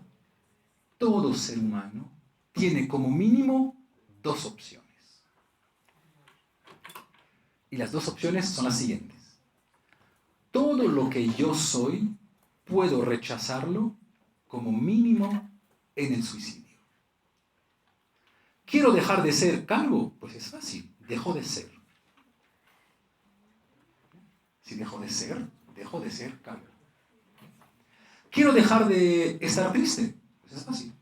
todo ser humano tiene como mínimo 2 opciones. Y las 2 opciones son las siguientes. Todo lo que yo soy, puedo rechazarlo como mínimo en el suicidio. ¿Quiero dejar de ser calvo? Pues es fácil, dejo de ser. Si dejo de ser calvo. ¿Quiero dejar de estar triste? Pues es fácil.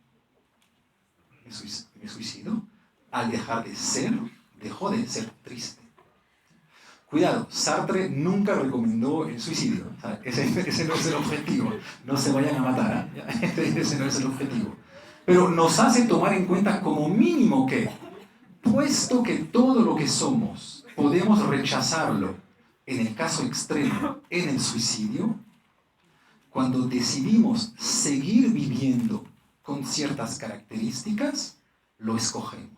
me suicido, al dejó de ser triste. Cuidado, Sartre nunca recomendó el suicidio. O sea, ese no es el objetivo. No se vayan a matar. Ese no es el objetivo. Pero nos hace tomar en cuenta como mínimo que, puesto que todo lo que somos podemos rechazarlo, en el caso extremo, en el suicidio, cuando decidimos seguir viviendo con ciertas características, lo escogemos.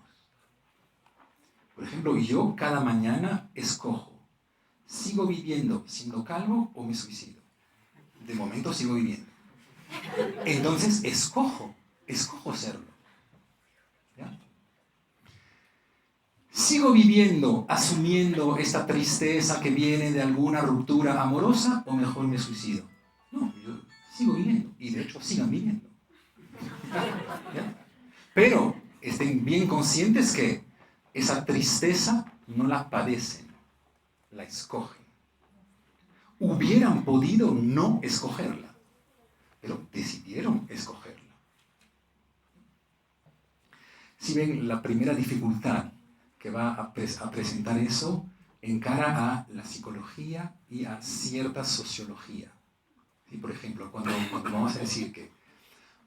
Por ejemplo, yo cada mañana escojo, ¿sigo viviendo siendo calvo o me suicido? De momento sigo viviendo. Entonces escojo serlo. ¿Ya? ¿Sigo viviendo asumiendo esta tristeza que viene de alguna ruptura amorosa o mejor me suicido? No, yo sigo viviendo y de hecho sigan viviendo. ¿Ya? Pero estén bien conscientes que esa tristeza no la padecen, la escogen. Hubieran podido no escogerla, pero decidieron escogerla. Si ven, la primera dificultad que va a presentar eso encara a la psicología y a cierta sociología. ¿Sí? Por ejemplo, cuando vamos a decir que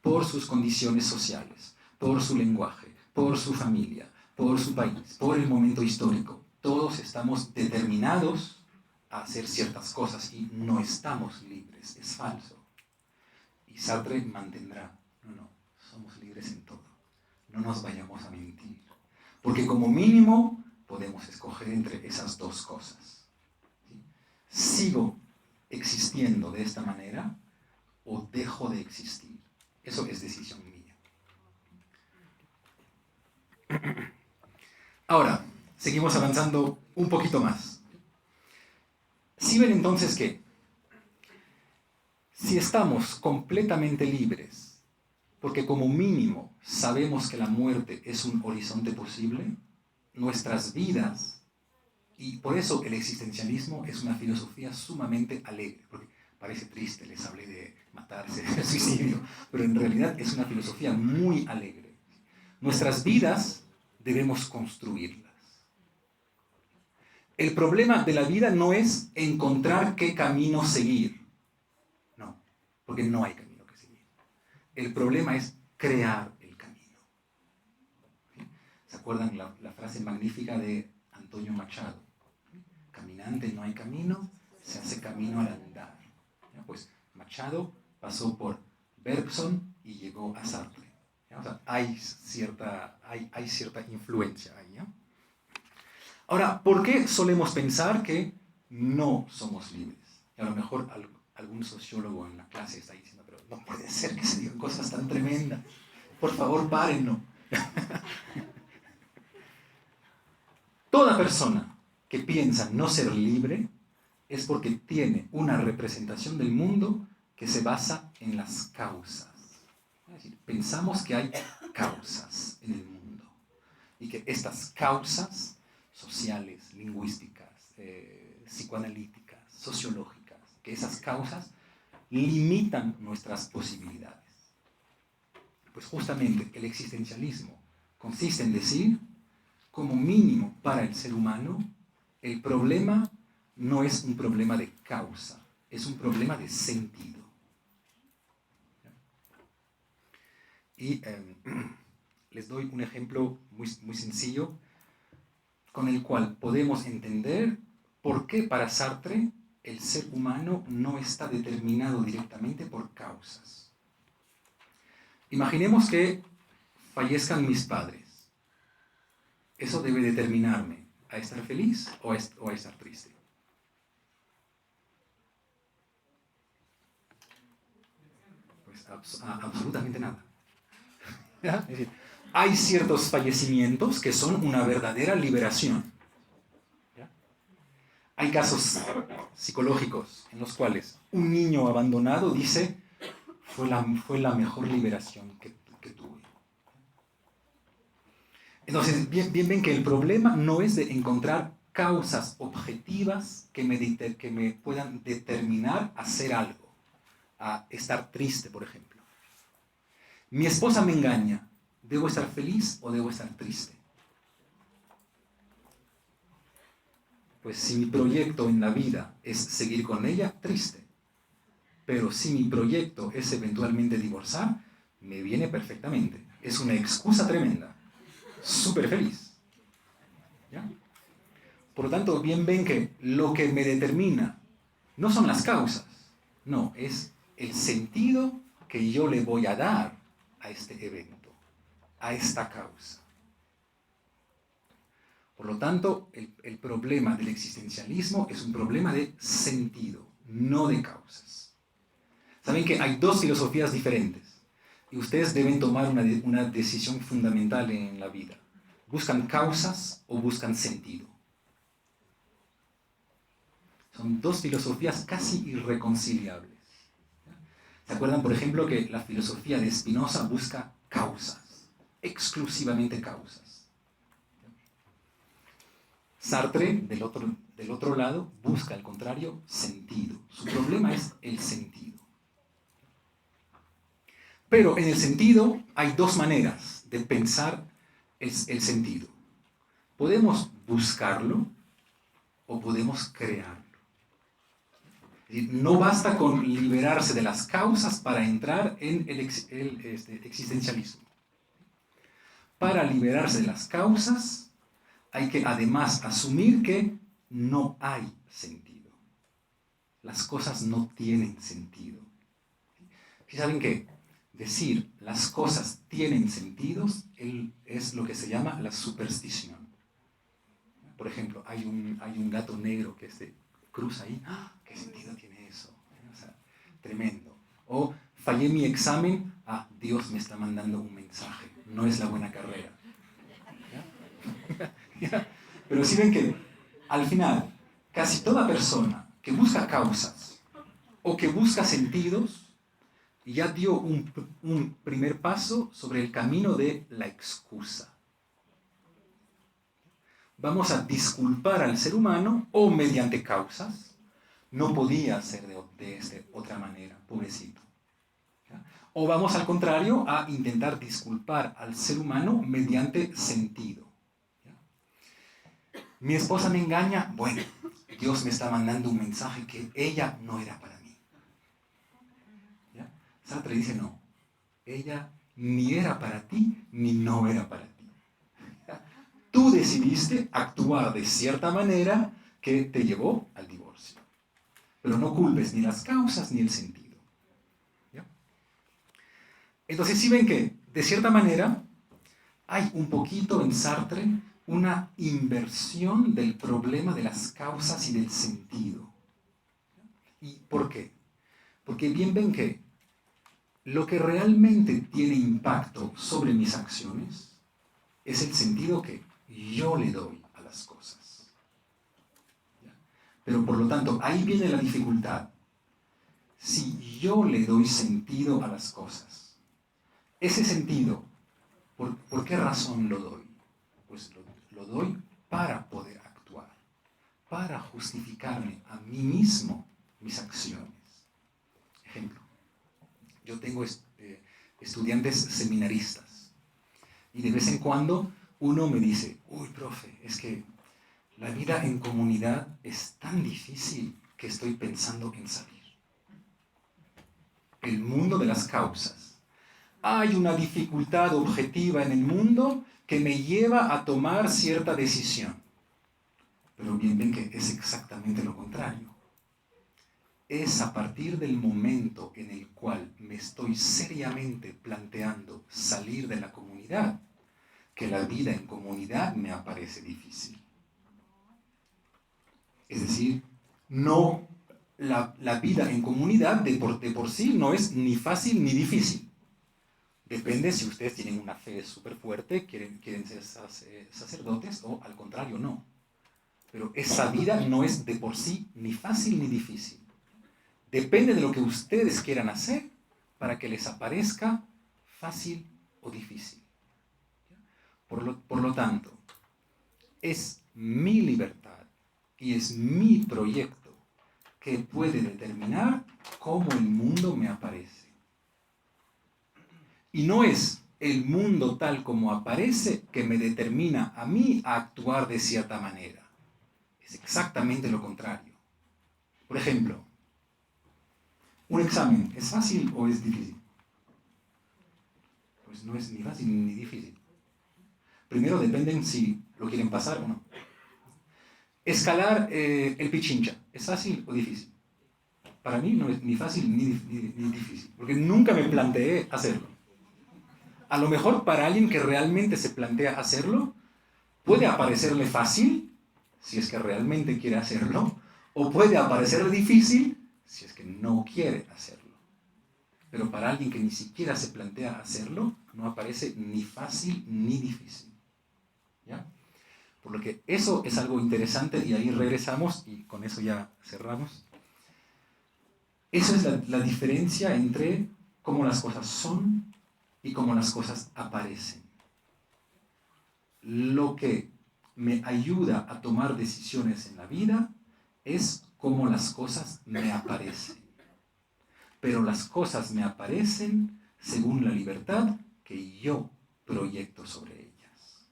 por sus condiciones sociales, por su lenguaje, por su familia, por su país, por el momento histórico, todos estamos determinados a hacer ciertas cosas y no estamos libres, es falso. Y Sartre mantendrá, no, somos libres en todo, no nos vayamos a mentir, porque como mínimo podemos escoger entre esas dos cosas. ¿Sí? ¿Sigo existiendo de esta manera o dejo de existir? Eso es decisión mía. Ahora, seguimos avanzando un poquito más. Si ven entonces que si estamos completamente libres, porque como mínimo sabemos que la muerte es un horizonte posible, nuestras vidas, y por eso el existencialismo es una filosofía sumamente alegre, porque parece triste, les hablé de matarse, de suicidio, pero en realidad es una filosofía muy alegre. Nuestras vidas debemos construirlas. El problema de la vida no es encontrar qué camino seguir. No, porque no hay camino que seguir. El problema es crear el camino. ¿Se acuerdan la frase magnífica de Antonio Machado? Caminante no hay camino, se hace camino al andar. Pues Machado pasó por Bergson y llegó a Sartre. O sea, hay cierta influencia ahí. ¿Ya? Ahora, ¿por qué solemos pensar que no somos libres? Y a lo mejor algún sociólogo en la clase está diciendo, pero no puede ser que se digan cosas tan tremendas. Por favor, párenlo. Toda persona que piensa no ser libre es porque tiene una representación del mundo que se basa en las causas. Es decir, pensamos que hay causas en el mundo y que estas causas sociales, lingüísticas, psicoanalíticas, sociológicas, que esas causas limitan nuestras posibilidades. Pues justamente el existencialismo consiste en decir, como mínimo para el ser humano, el problema no es un problema de causa, es un problema de sentido. Y les doy un ejemplo muy sencillo con el cual podemos entender por qué para Sartre el ser humano no está determinado directamente por causas. Imaginemos que fallezcan mis padres. ¿Eso debe determinarme a estar feliz o a estar triste? Pues absolutamente nada. ¿Ya? Es decir, hay ciertos fallecimientos que son una verdadera liberación. ¿Ya? Hay casos psicológicos en los cuales un niño abandonado dice, fue la mejor liberación que tuve. Entonces, bien ven que el problema no es de encontrar causas objetivas que me puedan determinar a hacer algo, a estar triste, por ejemplo. Mi esposa me engaña. ¿Debo estar feliz o debo estar triste? Pues si mi proyecto en la vida es seguir con ella, triste. Pero si mi proyecto es eventualmente divorciar, me viene perfectamente. Es una excusa tremenda. Súper feliz. ¿Ya? Por lo tanto, bien ven que lo que me determina no son las causas, no, es el sentido que yo le voy a dar a este evento, a esta causa. Por lo tanto, el problema del existencialismo es un problema de sentido, no de causas. Saben que hay dos filosofías diferentes y ustedes deben tomar una decisión fundamental en la vida. ¿Buscan causas o buscan sentido? Son dos filosofías casi irreconciliables. ¿Se acuerdan, por ejemplo, que la filosofía de Spinoza busca causas, exclusivamente causas? Sartre, del otro lado, busca al contrario sentido. Su problema es el sentido. Pero en el sentido hay dos maneras de pensar el sentido. Podemos buscarlo o podemos crearlo. Es decir, no basta con liberarse de las causas para entrar en el existencialismo. Para liberarse de las causas hay que además asumir que no hay sentido. Las cosas no tienen sentido. ¿Sí saben que decir las cosas tienen sentidos es lo que se llama la superstición? Por ejemplo, hay un gato negro que cruza ahí. ¡Ah! ¿Qué sentido tiene eso? O sea, tremendo. O fallé mi examen. Ah, Dios me está mandando un mensaje. No es la buena carrera. ¿Ya? ¿Ya? Pero si ven que al final, casi toda persona que busca causas o que busca sentidos, ya dio un primer paso sobre el camino de la excusa. Vamos a disculpar al ser humano o mediante causas. No podía ser de otra manera, pobrecito. ¿Ya? O vamos al contrario a intentar disculpar al ser humano mediante sentido. ¿Ya? Mi esposa me engaña, bueno, Dios me está mandando un mensaje que ella no era para mí. ¿Ya? Sartre dice no, ella ni era para ti ni no era para ti. Tú decidiste actuar de cierta manera que te llevó al divorcio. Pero no culpes ni las causas ni el sentido. ¿Ya? Entonces, si ven que, de cierta manera, hay un poquito en Sartre una inversión del problema de las causas y del sentido. ¿Y por qué? Porque bien ven que lo que realmente tiene impacto sobre mis acciones es el sentido que yo le doy a las cosas. ¿Ya? Pero por lo tanto, ahí viene la dificultad. Si yo le doy sentido a las cosas, ese sentido, ¿por qué razón lo doy? Pues lo doy para poder actuar, para justificarme a mí mismo mis acciones. Ejemplo, yo tengo estudiantes seminaristas y de vez en cuando uno me dice, uy, profe, es que la vida en comunidad es tan difícil que estoy pensando en salir. El mundo de las causas. Hay una dificultad objetiva en el mundo que me lleva a tomar cierta decisión. Pero bien ven que es exactamente lo contrario. Es a partir del momento en el cual me estoy seriamente planteando salir de la comunidad que la vida en comunidad me aparece difícil. Es decir, no, la vida en comunidad de por sí no es ni fácil ni difícil. Depende si ustedes tienen una fe súper fuerte, quieren ser sacerdotes o al contrario no. Pero esa vida no es de por sí ni fácil ni difícil. Depende de lo que ustedes quieran hacer para que les aparezca fácil o difícil. Por lo tanto, es mi libertad y es mi proyecto que puede determinar cómo el mundo me aparece. Y no es el mundo tal como aparece que me determina a mí a actuar de cierta manera. Es exactamente lo contrario. Por ejemplo, ¿un examen es fácil o es difícil? Pues no es ni fácil ni difícil. Primero dependen si lo quieren pasar o no. Escalar el Pichincha, ¿es fácil o difícil? Para mí no es ni fácil ni difícil, porque nunca me planteé hacerlo. A lo mejor para alguien que realmente se plantea hacerlo, puede aparecerle fácil, si es que realmente quiere hacerlo, o puede aparecerle difícil, si es que no quiere hacerlo. Pero para alguien que ni siquiera se plantea hacerlo, no aparece ni fácil ni difícil. ¿Ya? Por lo que eso es algo interesante y ahí regresamos y con eso ya cerramos. Eso es la diferencia entre cómo las cosas son y cómo las cosas aparecen. Lo que me ayuda a tomar decisiones en la vida es cómo las cosas me aparecen. Pero las cosas me aparecen según la libertad que yo proyecto sobre ellas.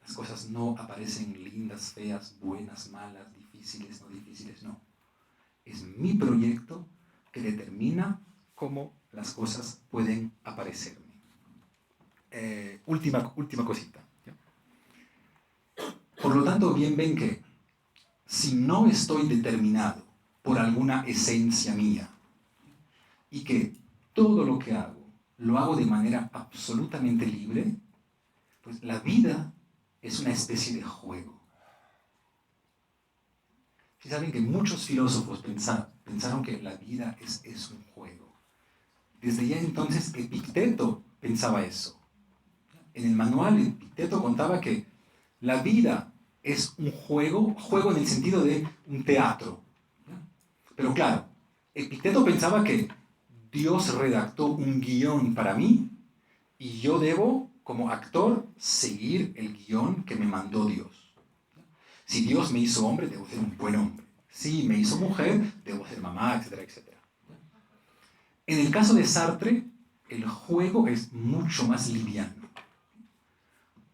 Las cosas no aparecen lindas, feas, buenas, malas, difíciles, no difíciles, no. Es mi proyecto que determina cómo las cosas pueden aparecerme. Última cosita. ¿Ya? Por lo tanto, bien ven que si no estoy determinado por alguna esencia mía y que todo lo que hago lo hago de manera absolutamente libre, pues la vida es una especie de juego. Si saben que muchos filósofos pensaron que la vida es un juego. Desde ya entonces Epicteto pensaba eso. En el manual Epicteto contaba que la vida es un juego en el sentido de un teatro. Pero claro, Epicteto pensaba que Dios redactó un guión para mí y yo debo, como actor, seguir el guión que me mandó Dios. Si Dios me hizo hombre, debo ser un buen hombre. Si me hizo mujer, debo ser mamá, etcétera, etcétera. En el caso de Sartre, el juego es mucho más liviano.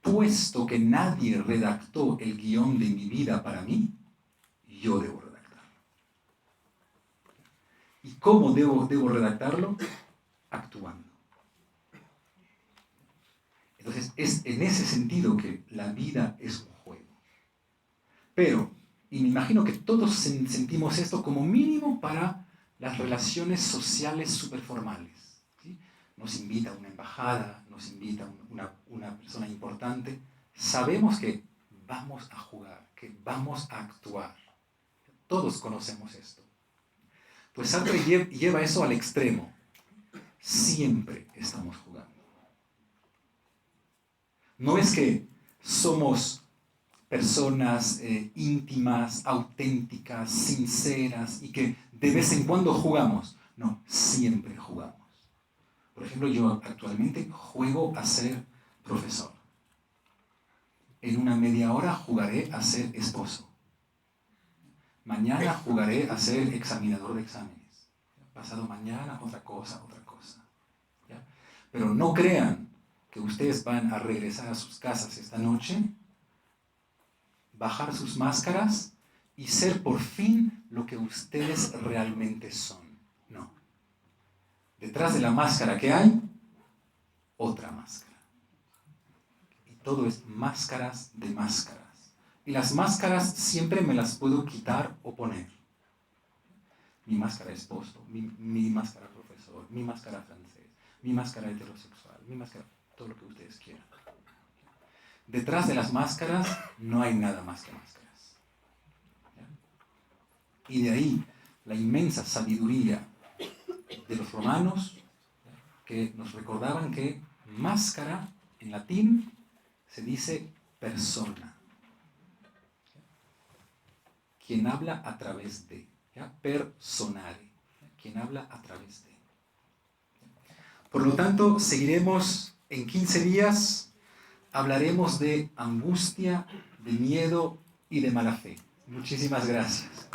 Puesto que nadie redactó el guión de mi vida para mí, yo debo redactarlo. ¿Y cómo debo redactarlo? Actuando. Entonces, es en ese sentido que la vida es un juego. Pero, y me imagino que todos sentimos esto como mínimo para las relaciones sociales superformales. ¿Sí? Nos invita a una embajada, nos invita una persona importante. Sabemos que vamos a jugar, que vamos a actuar. Todos conocemos esto. Pues Sartre lleva eso al extremo. Siempre estamos jugando. No es que somos personas íntimas, auténticas, sinceras y que de vez en cuando jugamos. No, siempre jugamos. Por ejemplo, yo actualmente juego a ser profesor. En una media hora jugaré a ser esposo. Mañana jugaré a ser examinador de exámenes. Pasado mañana otra cosa. ¿Ya? Pero no crean que ustedes van a regresar a sus casas esta noche, bajar sus máscaras y ser por fin lo que ustedes realmente son. No. Detrás de la máscara que hay, otra máscara. Y todo es máscaras de máscaras. Y las máscaras siempre me las puedo quitar o poner. Mi máscara esposo, mi máscara profesor, mi máscara francés, mi máscara heterosexual, mi máscara, todo lo que ustedes quieran. Detrás de las máscaras no hay nada más que máscaras. ¿Ya? Y de ahí la inmensa sabiduría de los romanos, que nos recordaban que máscara en latín se dice persona. Quien habla a través de, ¿ya? Personare, quien habla a través de. Por lo tanto, seguiremos en 15 días, hablaremos de angustia, de miedo y de mala fe. Muchísimas gracias.